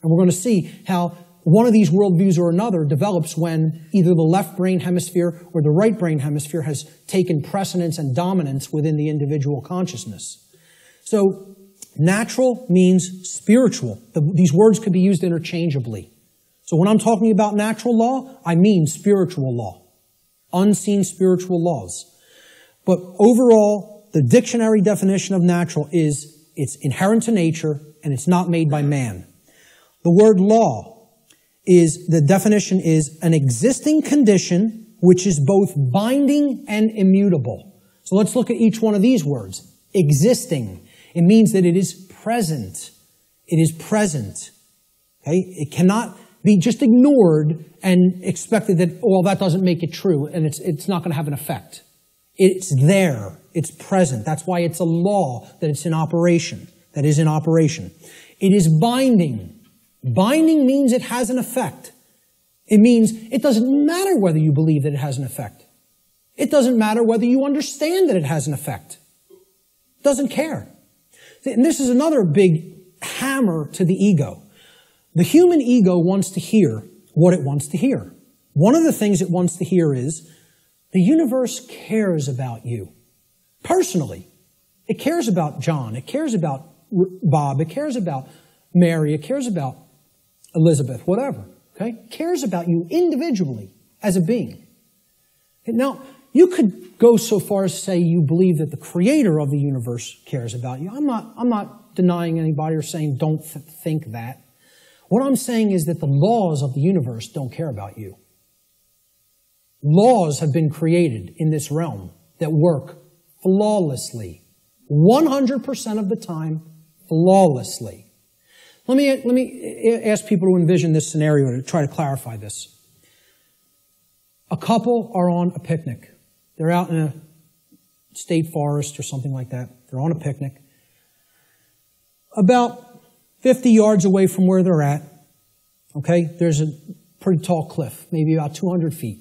And we're going to see how one of these worldviews or another develops when either the left brain hemisphere or the right brain hemisphere has taken precedence and dominance within the individual consciousness. So, natural means spiritual. These words could be used interchangeably. So when I'm talking about natural law, I mean spiritual law. Unseen spiritual laws. But overall, the dictionary definition of natural is it's inherent to nature and it's not made by man. The word law the definition is an existing condition which is both binding and immutable. So let's look at each one of these words. Existing. It means that it is present. It is present. Okay? It cannot be just ignored and expected that, well, that doesn't make it true and it's not going to have an effect. It's there. It's present. That's why it's a law that it's in operation. That is in operation. It is binding. Binding means it has an effect. It means it doesn't matter whether you believe that it has an effect. It doesn't matter whether you understand that it has an effect. It doesn't care. And this is another big hammer to the ego. The human ego wants to hear what it wants to hear. One of the things it wants to hear is, the universe cares about you. Personally. It cares about John. It cares about Bob. It cares about Mary. It cares about Elizabeth, whatever. Okay? It cares about you individually as a being. Now, you could go so far as to say you believe that the creator of the universe cares about you. I'm not denying anybody or saying don't think that. What I'm saying is that the laws of the universe don't care about you. Laws have been created in this realm that work flawlessly. 100% of the time, flawlessly. Let me ask people to envision this scenario to try to clarify this. A couple are on a picnic. They're out in a state forest or something like that. They're on a picnic. About 50 yards away from where they're at, okay, there's a pretty tall cliff, maybe about 200 feet.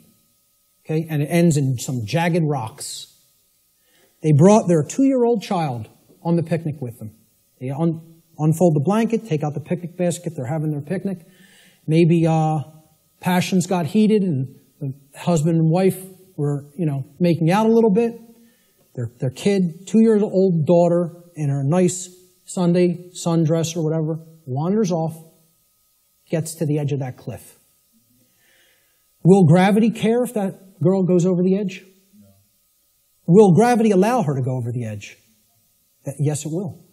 Okay, and it ends in some jagged rocks. They brought their 2-year-old child on the picnic with them. They unfold the blanket, take out the picnic basket, they're having their picnic. Maybe passions got heated and the husband and wife were, making out a little bit. Their kid, 2-year-old daughter, in her nice Sunday sundress or whatever, wanders off, gets to the edge of that cliff. Will gravity care if that girl goes over the edge? No. Will gravity allow her to go over the edge? Yes, it will.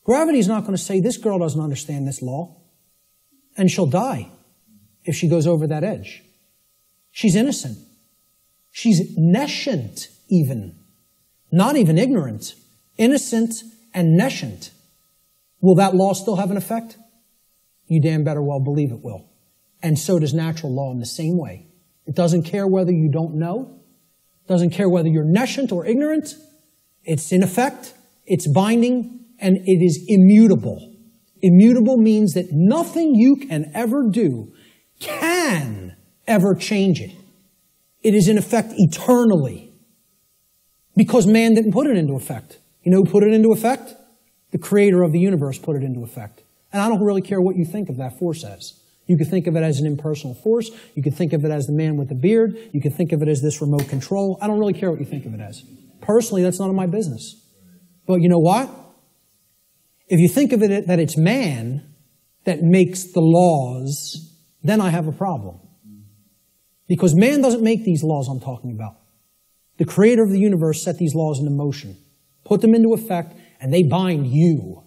Gravity is not going to say, this girl doesn't understand this law, and she'll die if she goes over that edge. She's innocent. She's nescient even. Not even ignorant. Innocent and nescient. Will that law still have an effect? You damn better well believe it will. And so does natural law in the same way. It doesn't care whether you don't know. It doesn't care whether you're nescient or ignorant. It's in effect. It's binding. And it is immutable. Immutable means that nothing you can ever do can ever change it. It is in effect eternally. Because man didn't put it into effect. You know who put it into effect? The creator of the universe put it into effect. And I don't really care what you think of that force as. You could think of it as an impersonal force. You could think of it as the man with the beard. You could think of it as this remote control. I don't really care what you think of it as. Personally, that's none of my business. But you know what? If you think of it that it's man that makes the laws, then I have a problem. Because man doesn't make these laws I'm talking about. The creator of the universe set these laws into motion, put them into effect, and they bind you.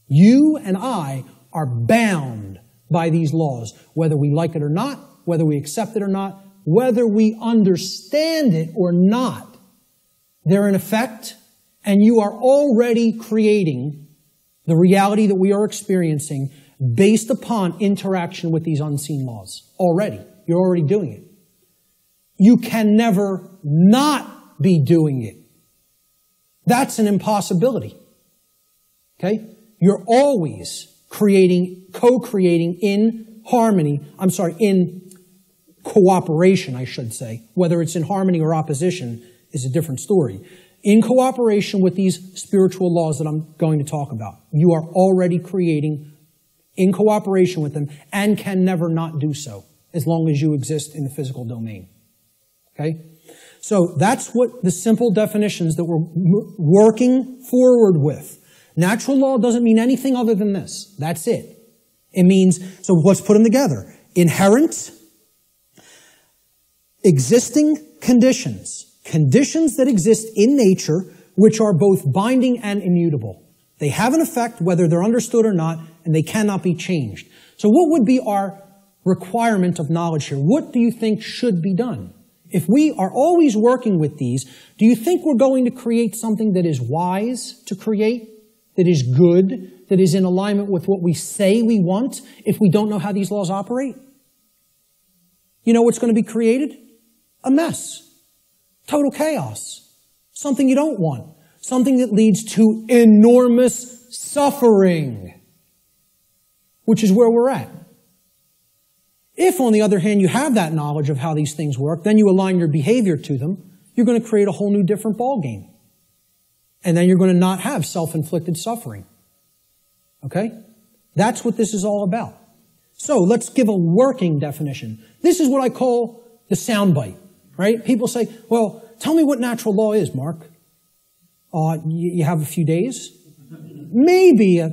You and I are bound by these laws, whether we like it or not, whether we accept it or not, whether we understand it or not, they're in effect, and you are already creating the reality that we are experiencing based upon interaction with these unseen laws. Already. You're already doing it. You can never not be doing it. That's an impossibility. Okay? You're always creating, co-creating in harmony, in cooperation, I should say. Whether it's in harmony or opposition is a different story. In cooperation with these spiritual laws that I'm going to talk about. You are already creating in cooperation with them and can never not do so as long as you exist in the physical domain. Okay? So that's what the simple definitions that we're working forward with. Natural law doesn't mean anything other than this. That's it. It means, so let's put them together. Inherent, existing conditions. Conditions that exist in nature, which are both binding and immutable. They have an effect whether they're understood or not, and they cannot be changed. So what would be our requirement of knowledge here? What do you think should be done? If we are always working with these, do you think we're going to create something that is wise to create, that is good, that is in alignment with what we say we want, if we don't know how these laws operate? You know what's going to be created? A mess. Total chaos. Something you don't want. Something that leads to enormous suffering, which is where we're at. If, on the other hand, you have that knowledge of how these things work, then you align your behavior to them, you're going to create a whole new different ballgame. And then you're going to not have self-inflicted suffering. Okay? That's what this is all about. So let's give a working definition. This is what I call the soundbite, right? People say, well, tell me what natural law is, Mark. You have a few days? Maybe a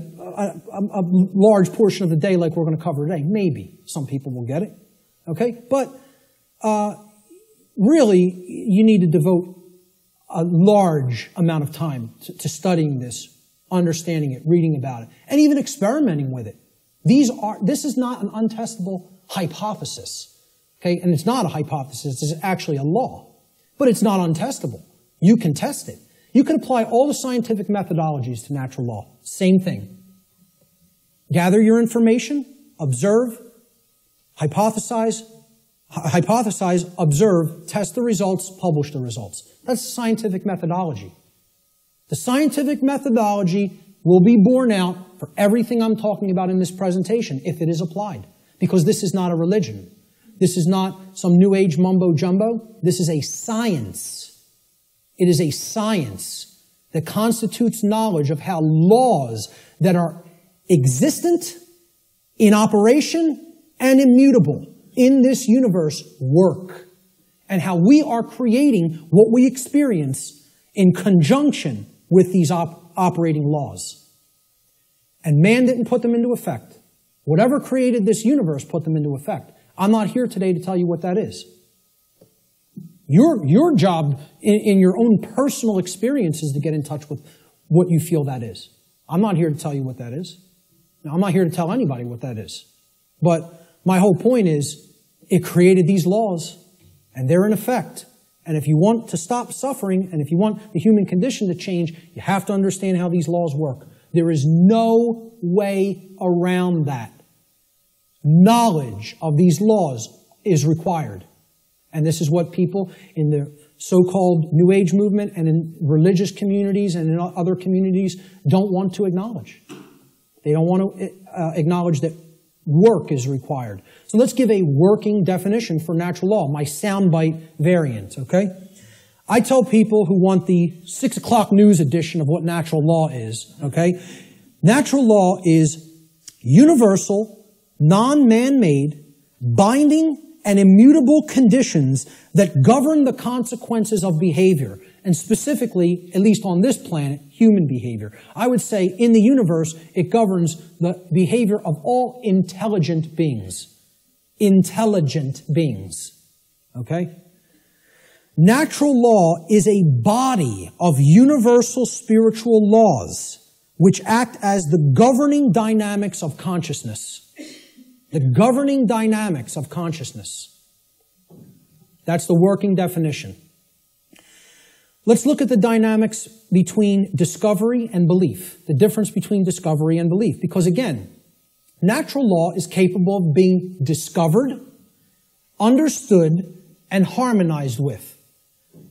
large portion of the day like we're going to cover today. Maybe. Some people will get it. Okay? But really, you need to devote a large amount of time to studying this, understanding it, reading about it, and even experimenting with it. This is not an untestable hypothesis. Okay? And it's not a hypothesis. It's actually a law. But it's not untestable. You can test it. You can apply all the scientific methodologies to natural law. Same thing. Gather your information, observe, hypothesize, observe, test the results, publish the results. That's the scientific methodology. The scientific methodology will be borne out for everything I'm talking about in this presentation if it is applied. Because this is not a religion. This is not some New Age mumbo-jumbo. This is a science. It is a science that constitutes knowledge of how laws that are existent, in operation, and immutable in this universe work. And how we are creating what we experience in conjunction with these operating laws. And man didn't put them into effect. Whatever created this universe put them into effect. I'm not here today to tell you what that is. Your job in your own personal experience is to get in touch with what you feel that is. I'm not here to tell you what that is. Now, I'm not here to tell anybody what that is. But my whole point is, it created these laws, and they're in effect. And if you want to stop suffering, and if you want the human condition to change, you have to understand how these laws work. There is no way around that. Knowledge of these laws is required. And this is what people in the so-called New Age movement and in religious communities and in other communities don't want to acknowledge. They don't want to acknowledge that work is required. So let's give a working definition for natural law, my soundbite variant, okay? I tell people who want the 6 o'clock news edition of what natural law is, okay? Natural law is universal, non-man-made, binding, and immutable conditions that govern the consequences of behavior, and specifically, at least on this planet, human behavior. I would say in the universe, it governs the behavior of all intelligent beings. Intelligent beings. Okay? Natural law is a body of universal spiritual laws which act as the governing dynamics of consciousness. The governing dynamics of consciousness. That's the working definition. Let's look at the dynamics between discovery and belief. The difference between discovery and belief. Because again, natural law is capable of being discovered, understood, and harmonized with.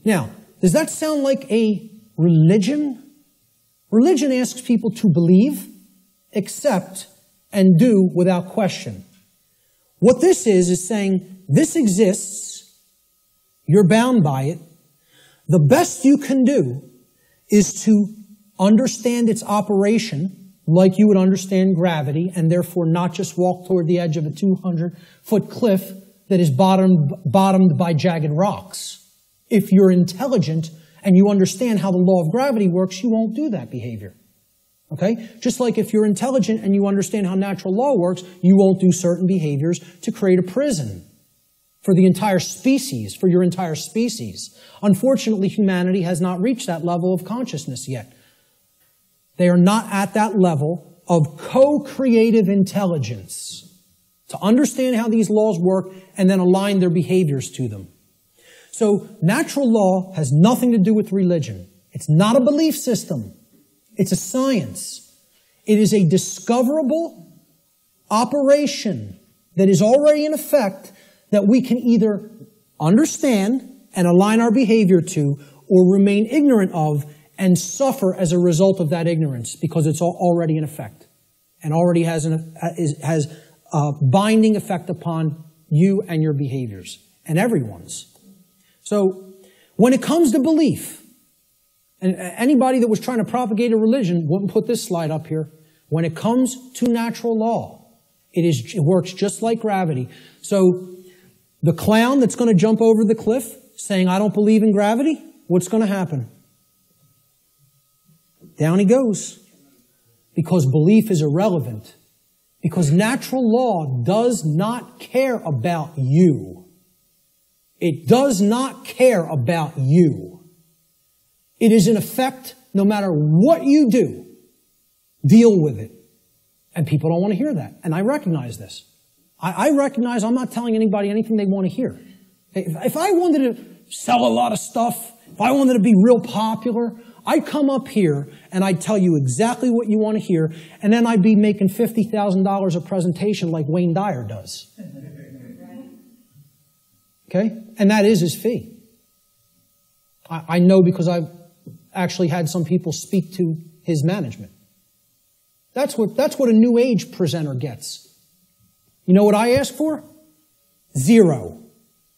Now, does that sound like a religion? Religion asks people to believe, accept, and do without question. What this is saying, this exists, you're bound by it. The best you can do is to understand its operation like you would understand gravity, and therefore not just walk toward the edge of a 200-foot cliff that is bottomed by jagged rocks. If you're intelligent and you understand how the law of gravity works, you won't do that behavior. Okay? Just like if you're intelligent and you understand how natural law works, you won't do certain behaviors to create a prison for the entire species, for your entire species. Unfortunately, humanity has not reached that level of consciousness yet. They are not at that level of co-creative intelligence to understand how these laws work and then align their behaviors to them. So natural law has nothing to do with religion. It's not a belief system. It's a science. It is a discoverable operation that is already in effect that we can either understand and align our behavior to or remain ignorant of and suffer as a result of that ignorance because it's already in effect and already has a binding effect upon you and your behaviors and everyone's. So when it comes to belief, and anybody that was trying to propagate a religion wouldn't put this slide up here. When it comes to natural law, it works just like gravity. So the clown that's going to jump over the cliff saying, I don't believe in gravity, what's going to happen? Down he goes. Because belief is irrelevant. Because natural law does not care about you. It does not care about you. It is in effect, no matter what you do, deal with it. And people don't want to hear that. And I recognize this. I recognize I'm not telling anybody anything they want to hear. If I wanted to sell a lot of stuff, if I wanted to be real popular, I'd come up here and I'd tell you exactly what you want to hear, and then I'd be making $50,000 a presentation like Wayne Dyer does. Okay? And that is his fee. I know because I've actually had some people speak to his management. That's what a new age presenter gets. You know what I ask for? 0.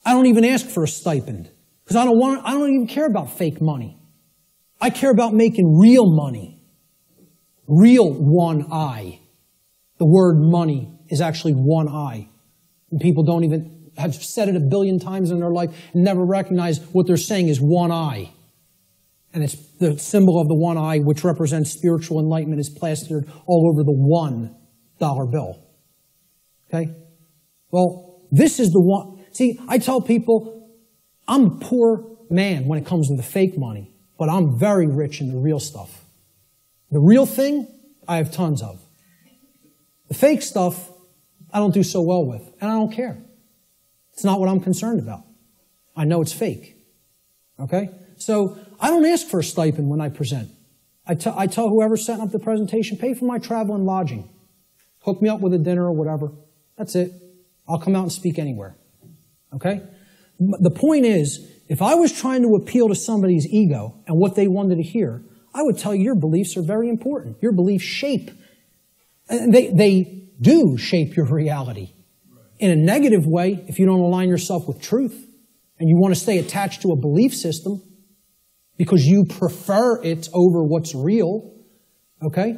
I don't even ask for a stipend because I don't even care about fake money. I care about making real money. Real one I. The word money is actually one I. And people don't even have said it a billion times in their life and never recognize what they're saying is one I. And it's the symbol of the one eye, which represents spiritual enlightenment, is plastered all over the $1 bill. Okay? Well, this is the one. See, I tell people, I'm a poor man when it comes to the fake money, but I'm very rich in the real stuff. The real thing, I have tons of. The fake stuff, I don't do so well with, and I don't care. It's not what I'm concerned about. I know it's fake. Okay? So I don't ask for a stipend when I present. I tell whoever's setting up the presentation, pay for my travel and lodging. Hook me up with a dinner or whatever. That's it. I'll come out and speak anywhere. Okay? The point is, if I was trying to appeal to somebody's ego and what they wanted to hear, I would tell you your beliefs are very important. Your beliefs shape. And they do shape your reality. In a negative way, if you don't align yourself with truth and you want to stay attached to a belief system because you prefer it over what's real, okay?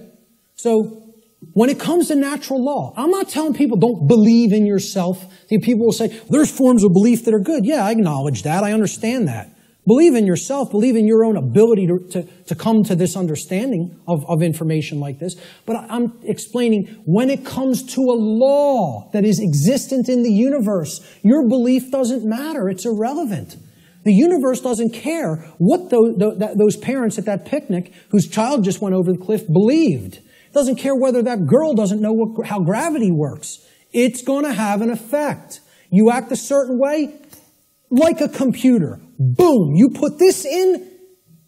So when it comes to natural law, I'm not telling people don't believe in yourself. People will say, there's forms of belief that are good. Yeah, I acknowledge that. I understand that. Believe in yourself. Believe in your own ability to come to this understanding of information like this. But I'm explaining when it comes to a law that is existent in the universe, your belief doesn't matter. It's irrelevant. The universe doesn't care what those parents at that picnic whose child just went over the cliff believed. It doesn't care whether that girl doesn't know how gravity works. It's going to have an effect. You act a certain way, like a computer. Boom, you put this in,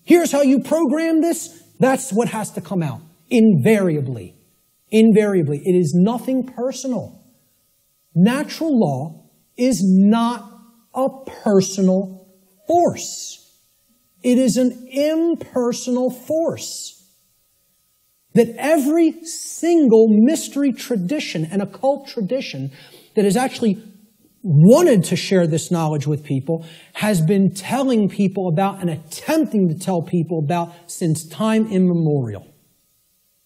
here's how you program this, that's what has to come out. Invariably. Invariably. It is nothing personal. Natural law is not a personal force. It is an impersonal force. That every single mystery tradition and occult tradition that has actually wanted to share this knowledge with people has been telling people about and attempting to tell people about since time immemorial.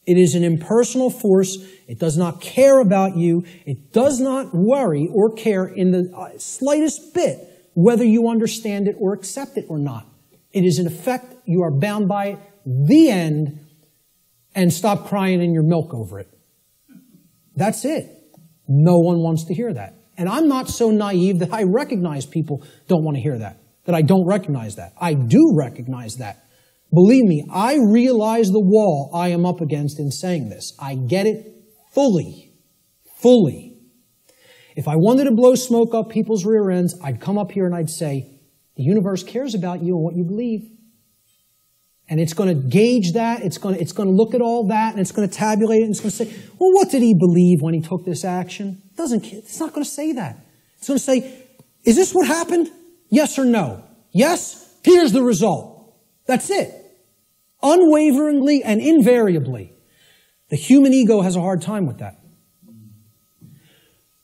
It is an impersonal force. It does not care about you. It does not worry or care in the slightest bit whether you understand it or accept it or not. It is in effect, you are bound by it, the end, and stop crying in your milk over it. That's it. No one wants to hear that. And I'm not so naive that I recognize people don't want to hear that I don't recognize that. I do recognize that. Believe me, I realize the wall I am up against in saying this. I get it fully. Fully. If I wanted to blow smoke up people's rear ends, I'd come up here and I'd say, the universe cares about you and what you believe. And it's going to gauge that, it's going to look at all that, and it's going to tabulate it, and it's going to say, well, what did he believe when he took this action? It's not going to say that. It's going to say, is this what happened? Yes or no? Yes? Here's the result. That's it. Unwaveringly and invariably. The human ego has a hard time with that.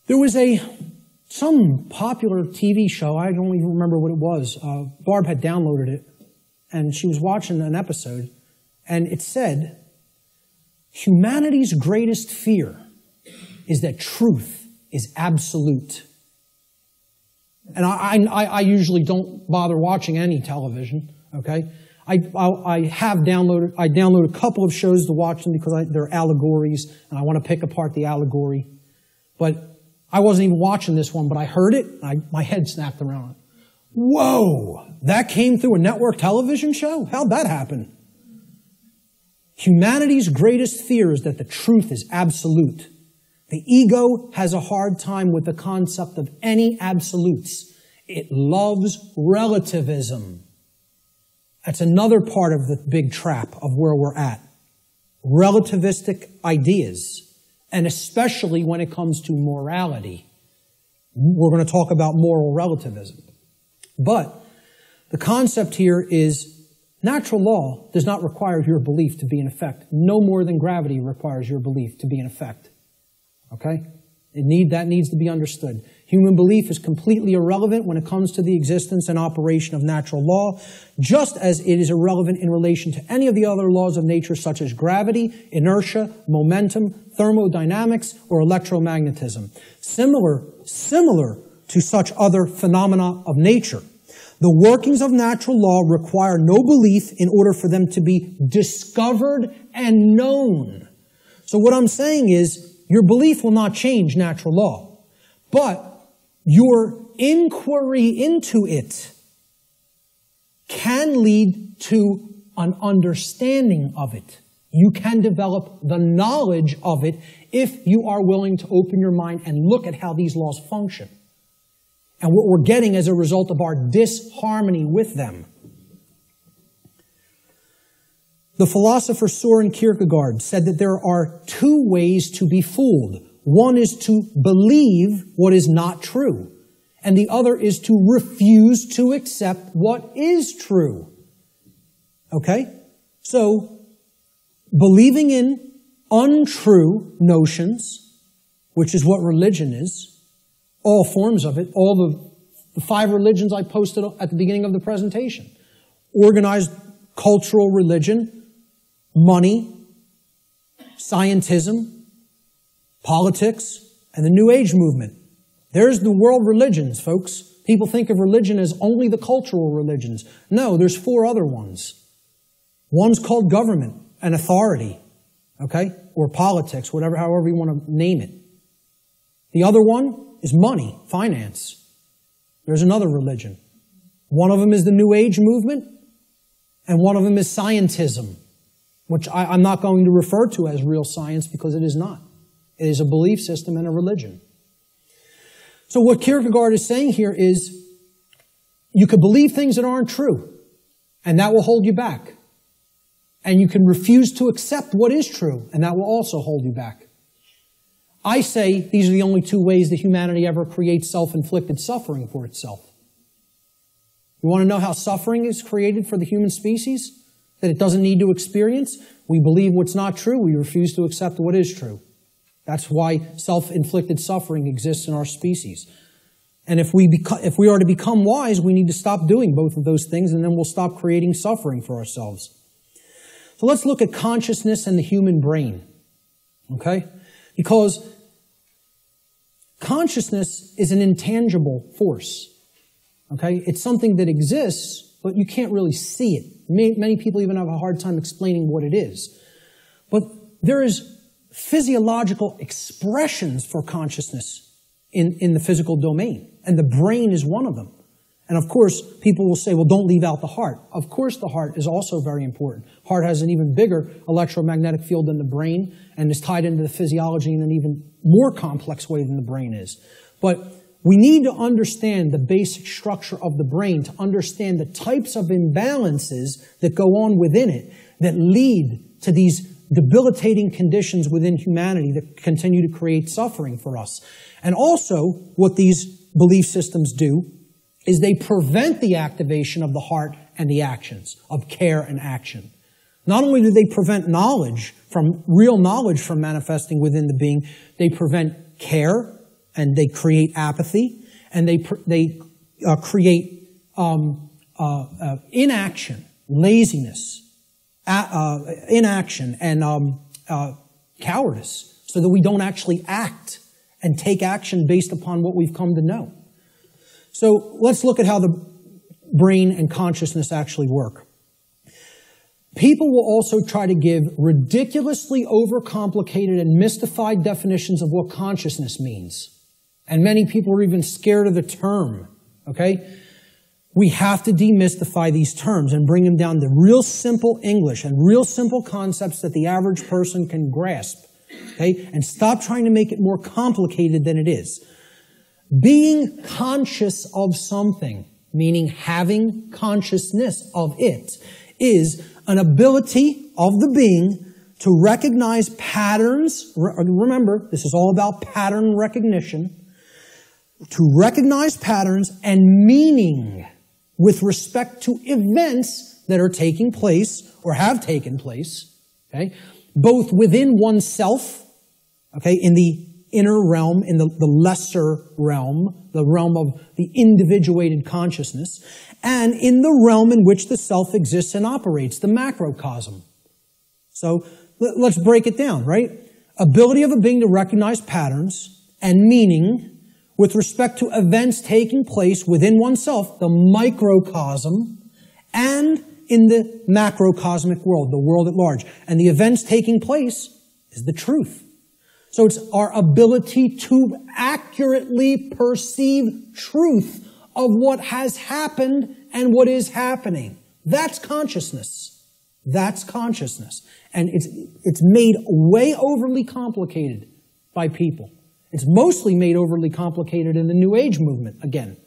There was some popular TV show, I don't even remember what it was. Barb had downloaded it. And she was watching an episode, and it said, humanity's greatest fear is that truth is absolute. And I usually don't bother watching any television, okay? I download a couple of shows to watch them because they're allegories, and I want to pick apart the allegory. But I wasn't even watching this one, but I heard it, and my head snapped around. Whoa! That came through a network television show? How'd that happen? Humanity's greatest fear is that the truth is absolute. The ego has a hard time with the concept of any absolutes. It loves relativism. That's another part of the big trap of where we're at. Relativistic ideas, and especially when it comes to morality. We're going to talk about moral relativism. But the concept here is natural law does not require your belief to be in effect, no more than gravity requires your belief to be in effect. Okay? That needs to be understood. Human belief is completely irrelevant when it comes to the existence and operation of natural law, just as it is irrelevant in relation to any of the other laws of nature such as gravity, inertia, momentum, thermodynamics, or electromagnetism. Similar to such other phenomena of nature. The workings of natural law require no belief in order for them to be discovered and known. So what I'm saying is, your belief will not change natural law, but your inquiry into it can lead to an understanding of it. You can develop the knowledge of it if you are willing to open your mind and look at how these laws function. And what we're getting as a result of our disharmony with them. The philosopher Søren Kierkegaard said that there are two ways to be fooled. One is to believe what is not true, and the other is to refuse to accept what is true. Okay? So, believing in untrue notions, which is what religion is, all forms of it, all the 5 religions I posted at the beginning of the presentation. Organized cultural religion, money, scientism, politics, and the New Age movement. There's the world religions, folks. People think of religion as only the cultural religions. No, there's 4 other ones. One's called government and authority, okay? Or politics, however you want to name it. The other one is money, finance. There's another religion. One of them is the New Age movement, and one of them is scientism, which I'm not going to refer to as real science because it is not. It is a belief system and a religion. So what Kierkegaard is saying here is, you could believe things that aren't true, and that will hold you back. And you can refuse to accept what is true, and that will also hold you back. I say these are the only two ways that humanity ever creates self-inflicted suffering for itself. You want to know how suffering is created for the human species? That it doesn't need to experience? We believe what's not true. We refuse to accept what is true. That's why self-inflicted suffering exists in our species. And if we are to become wise, we need to stop doing both of those things, and then we'll stop creating suffering for ourselves. So let's look at consciousness and the human brain. Okay? Because consciousness is an intangible force. Okay? It's something that exists, but you can't really see it. Many people even have a hard time explaining what it is. But there is physiological expressions for consciousness in the physical domain, and the brain is one of them. And of course, people will say, well, don't leave out the heart. Of course, the heart is also very important. Heart has an even bigger electromagnetic field than the brain, and is tied into the physiology in an even more complex way than the brain is. But we need to understand the basic structure of the brain to understand the types of imbalances that go on within it that lead to these debilitating conditions within humanity that continue to create suffering for us. And also, what these belief systems do is they prevent the activation of the heart and the actions, of care and action. Not only do they prevent real knowledge from manifesting within the being, they prevent care, and they create apathy, and they create inaction, laziness, inaction, and cowardice, so that we don't actually act and take action based upon what we've come to know. So let's look at how the brain and consciousness actually work. People will also try to give ridiculously overcomplicated and mystified definitions of what consciousness means. And many people are even scared of the term, okay? We have to demystify these terms and bring them down to real simple English and real simple concepts that the average person can grasp, okay? And stop trying to make it more complicated than it is. Being conscious of something, meaning having consciousness of it, is an ability of the being to recognize patterns. Remember, this is all about pattern recognition. To recognize patterns and meaning with respect to events that are taking place or have taken place, okay, both within oneself, okay, in the inner realm, in the lesser realm, the realm of the individuated consciousness, and in the realm in which the self exists and operates, the macrocosm. So let's break it down, right? Ability of a being to recognize patterns and meaning with respect to events taking place within oneself, the microcosm, and in the macrocosmic world, the world at large. And the events taking place is the truth. So it's our ability to accurately perceive truth of what has happened and what is happening. That's consciousness. That's consciousness. And it's made way overly complicated by people. It's mostly made overly complicated in the New Age movement, again,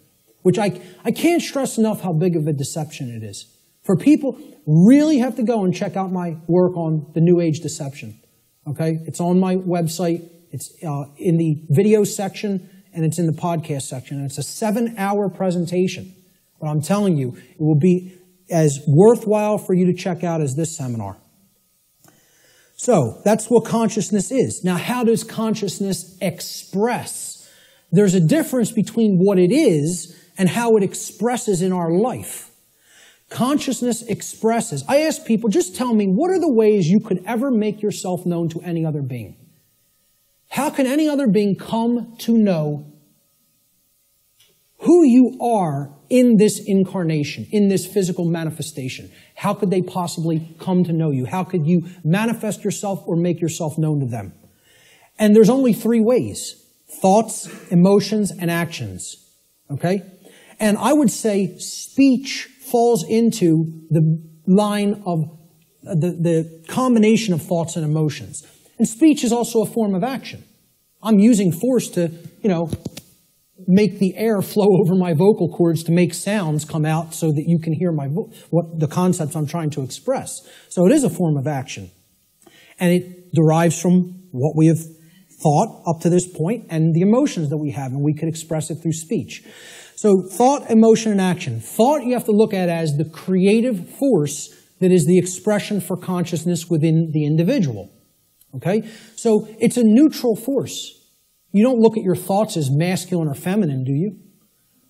which I can't stress enough how big of a deception it is. For people, really have to go and check out my work on the New Age deception. Okay? It's on my website. It's in the video section, and it's in the podcast section. And it's a 7-hour presentation. But I'm telling you, it will be as worthwhile for you to check out as this seminar. So, that's what consciousness is. Now, how does consciousness express? There's a difference between what it is and how it expresses in our life. Consciousness expresses. I ask people, just tell me, what are the ways you could ever make yourself known to any other being? How can any other being come to know who you are in this incarnation, in this physical manifestation? How could they possibly come to know you? How could you manifest yourself or make yourself known to them? And there's only 3 ways: thoughts, emotions, and actions. Okay? And I would say speech falls into the line of the combination of thoughts and emotions. And speech is also a form of action. I'm using force to, make the air flow over my vocal cords to make sounds come out so that you can hear what the concepts I'm trying to express. So it is a form of action. And it derives from what we have thought up to this point and the emotions that we have, and we could express it through speech. So thought, emotion, and action. Thought you have to look at as the creative force that is the expression for consciousness within the individual. Okay? So it's a neutral force. You don't look at your thoughts as masculine or feminine, do you?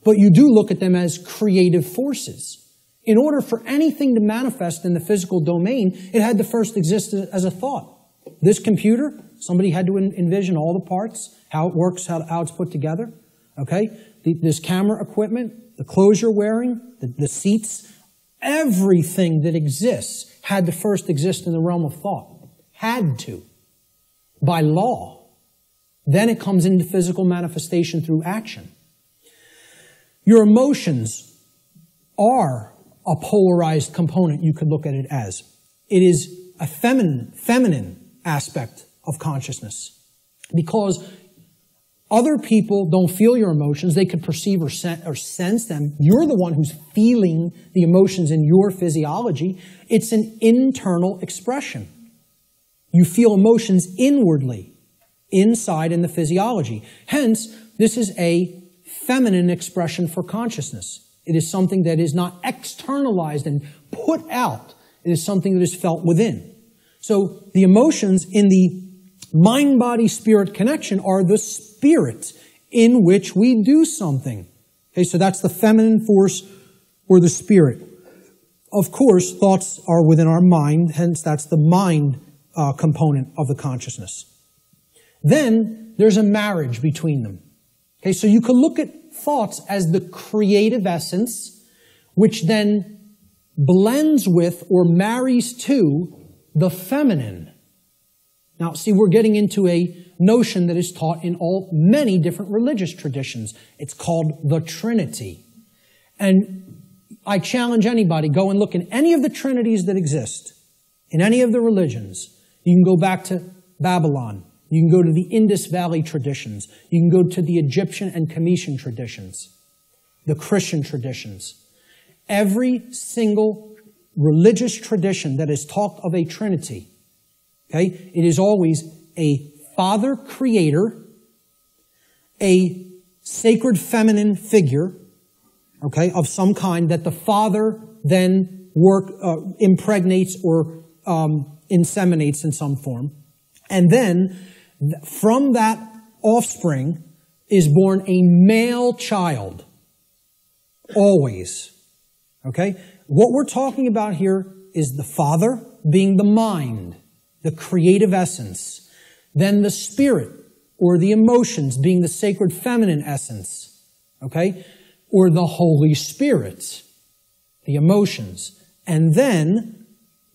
But you do look at them as creative forces. In order for anything to manifest in the physical domain, it had to first exist as a thought. This computer, somebody had to envision all the parts, how it works, how it's put together. Okay? This camera equipment, the clothes you're wearing, the seats, everything that exists had to first exist in the realm of thought. Had to. By law. Then it comes into physical manifestation through action. Your emotions are a polarized component, you could look at it as. It is a feminine aspect of consciousness. Because other people don't feel your emotions. They could perceive or sense them. You're the one who's feeling the emotions in your physiology. It's an internal expression. You feel emotions inwardly, inside in the physiology. Hence, this is a feminine expression for consciousness. It is something that is not externalized and put out. It is something that is felt within. So the emotions in the mind-body-spirit connection are the spirit in which we do something. Okay, so that's the feminine force or the spirit. Of course, thoughts are within our mind, hence that's the mind component of the consciousness. Then there's a marriage between them. Okay, so you could look at thoughts as the creative essence, which then blends with or marries to the feminine. Now, see, we're getting into a notion that is taught in many different religious traditions. It's called the Trinity. And I challenge anybody, go and look in any of the trinities that exist, in any of the religions. You can go back to Babylon. You can go to the Indus Valley traditions. You can go to the Egyptian and Cometian traditions, the Christian traditions. Every single religious tradition that is talked of a Trinity, okay, it is always a Father Creator, a sacred feminine figure, okay, of some kind that the Father then impregnates or inseminates in some form. And then from that offspring is born a male child. Always. Okay? What we're talking about here is the Father being the mind, the creative essence. Then the spirit or the emotions being the sacred feminine essence. Okay? Or the Holy Spirit, the emotions. And then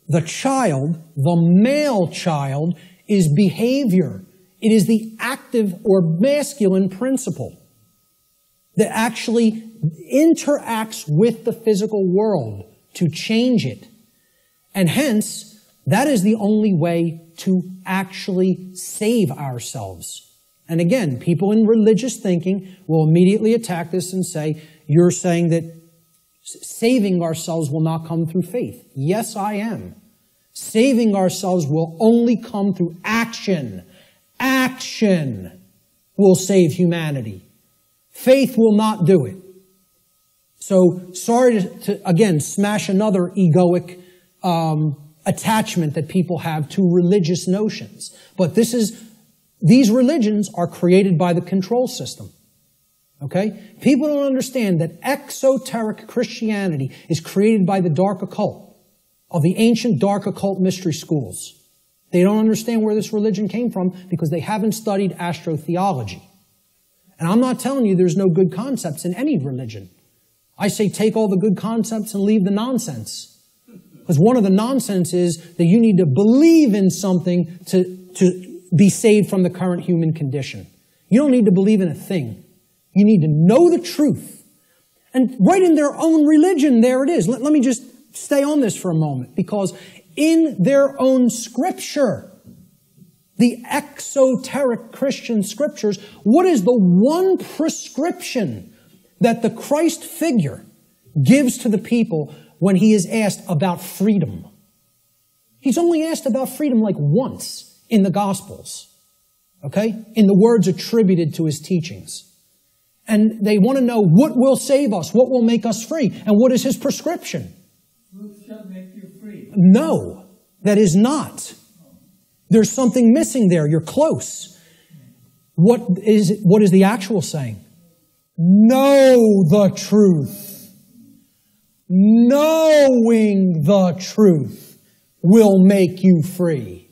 the child, the male child, is behavior. It is the active or masculine principle that actually interacts with the physical world to change it. And hence, that is the only way to actually save ourselves. And again, people in religious thinking will immediately attack this and say, you're saying that saving ourselves will not come through faith. Yes, I am. Saving ourselves will only come through action. Action will save humanity. Faith will not do it. So, sorry to again, smash another egoic attachment that people have to religious notions. But these religions are created by the control system. Okay? People don't understand that exoteric Christianity is created by the dark occult, of the ancient dark occult mystery schools. They don't understand where this religion came from because they haven't studied astrotheology. And I'm not telling you there's no good concepts in any religion. I say take all the good concepts and leave the nonsense. Because one of the nonsense is that you need to believe in something to be saved from the current human condition. You don't need to believe in a thing. You need to know the truth. And right in their own religion, there it is. Let me just stay on this for a moment, because in their own scripture, the exoteric Christian scriptures, what is the one prescription that the Christ figure gives to the people when he is asked about freedom? He's only asked about freedom like once in the Gospels, okay? In the words attributed to his teachings. And they want to know what will save us, what will make us free, and what is his prescription? Truth shall make you free. No, that is not. There's something missing there. You're close. What is the actual saying? Know the truth. Knowing the truth will make you free.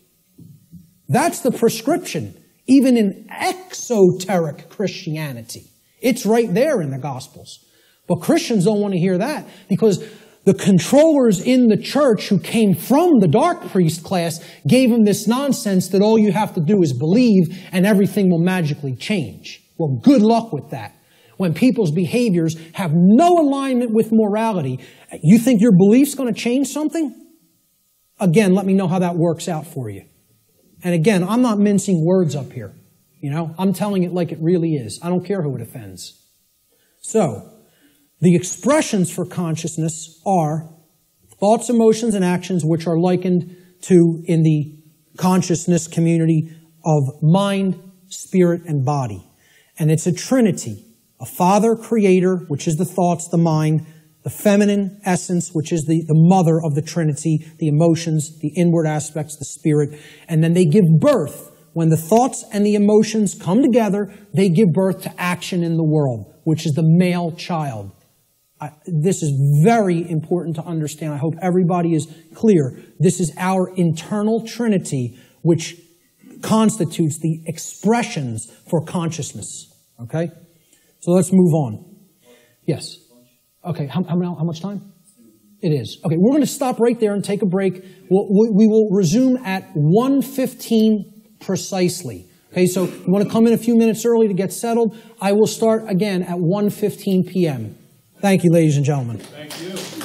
That's the prescription, even in exoteric Christianity. It's right there in the Gospels. But Christians don't want to hear that because the controllers in the church who came from the dark priest class gave them this nonsense that all you have to do is believe and everything will magically change. Well, good luck with that. When people's behaviors have no alignment with morality, you think your belief's going to change something? Again, let me know how that works out for you. And again, I'm not mincing words up here. You know, I'm telling it like it really is. I don't care who it offends. So, the expressions for consciousness are thoughts, emotions, and actions which are likened to, in the consciousness community, of mind, spirit, and body. And it's a trinity. A father creator, which is the thoughts, the mind, the feminine essence, which is the mother of the trinity, the emotions, the inward aspects, the spirit. And then they give birth. When the thoughts and the emotions come together, they give birth to action in the world, which is the male child. This is very important to understand. I hope everybody is clear. This is our internal trinity, which constitutes the expressions for consciousness. Okay? So let's move on. Yes. Okay, how much time? It is. Okay, we're going to stop right there and take a break. We will resume at 1:15 precisely. Okay, so you want to come in a few minutes early to get settled. I will start again at 1:15 p.m. Thank you, ladies and gentlemen. Thank you.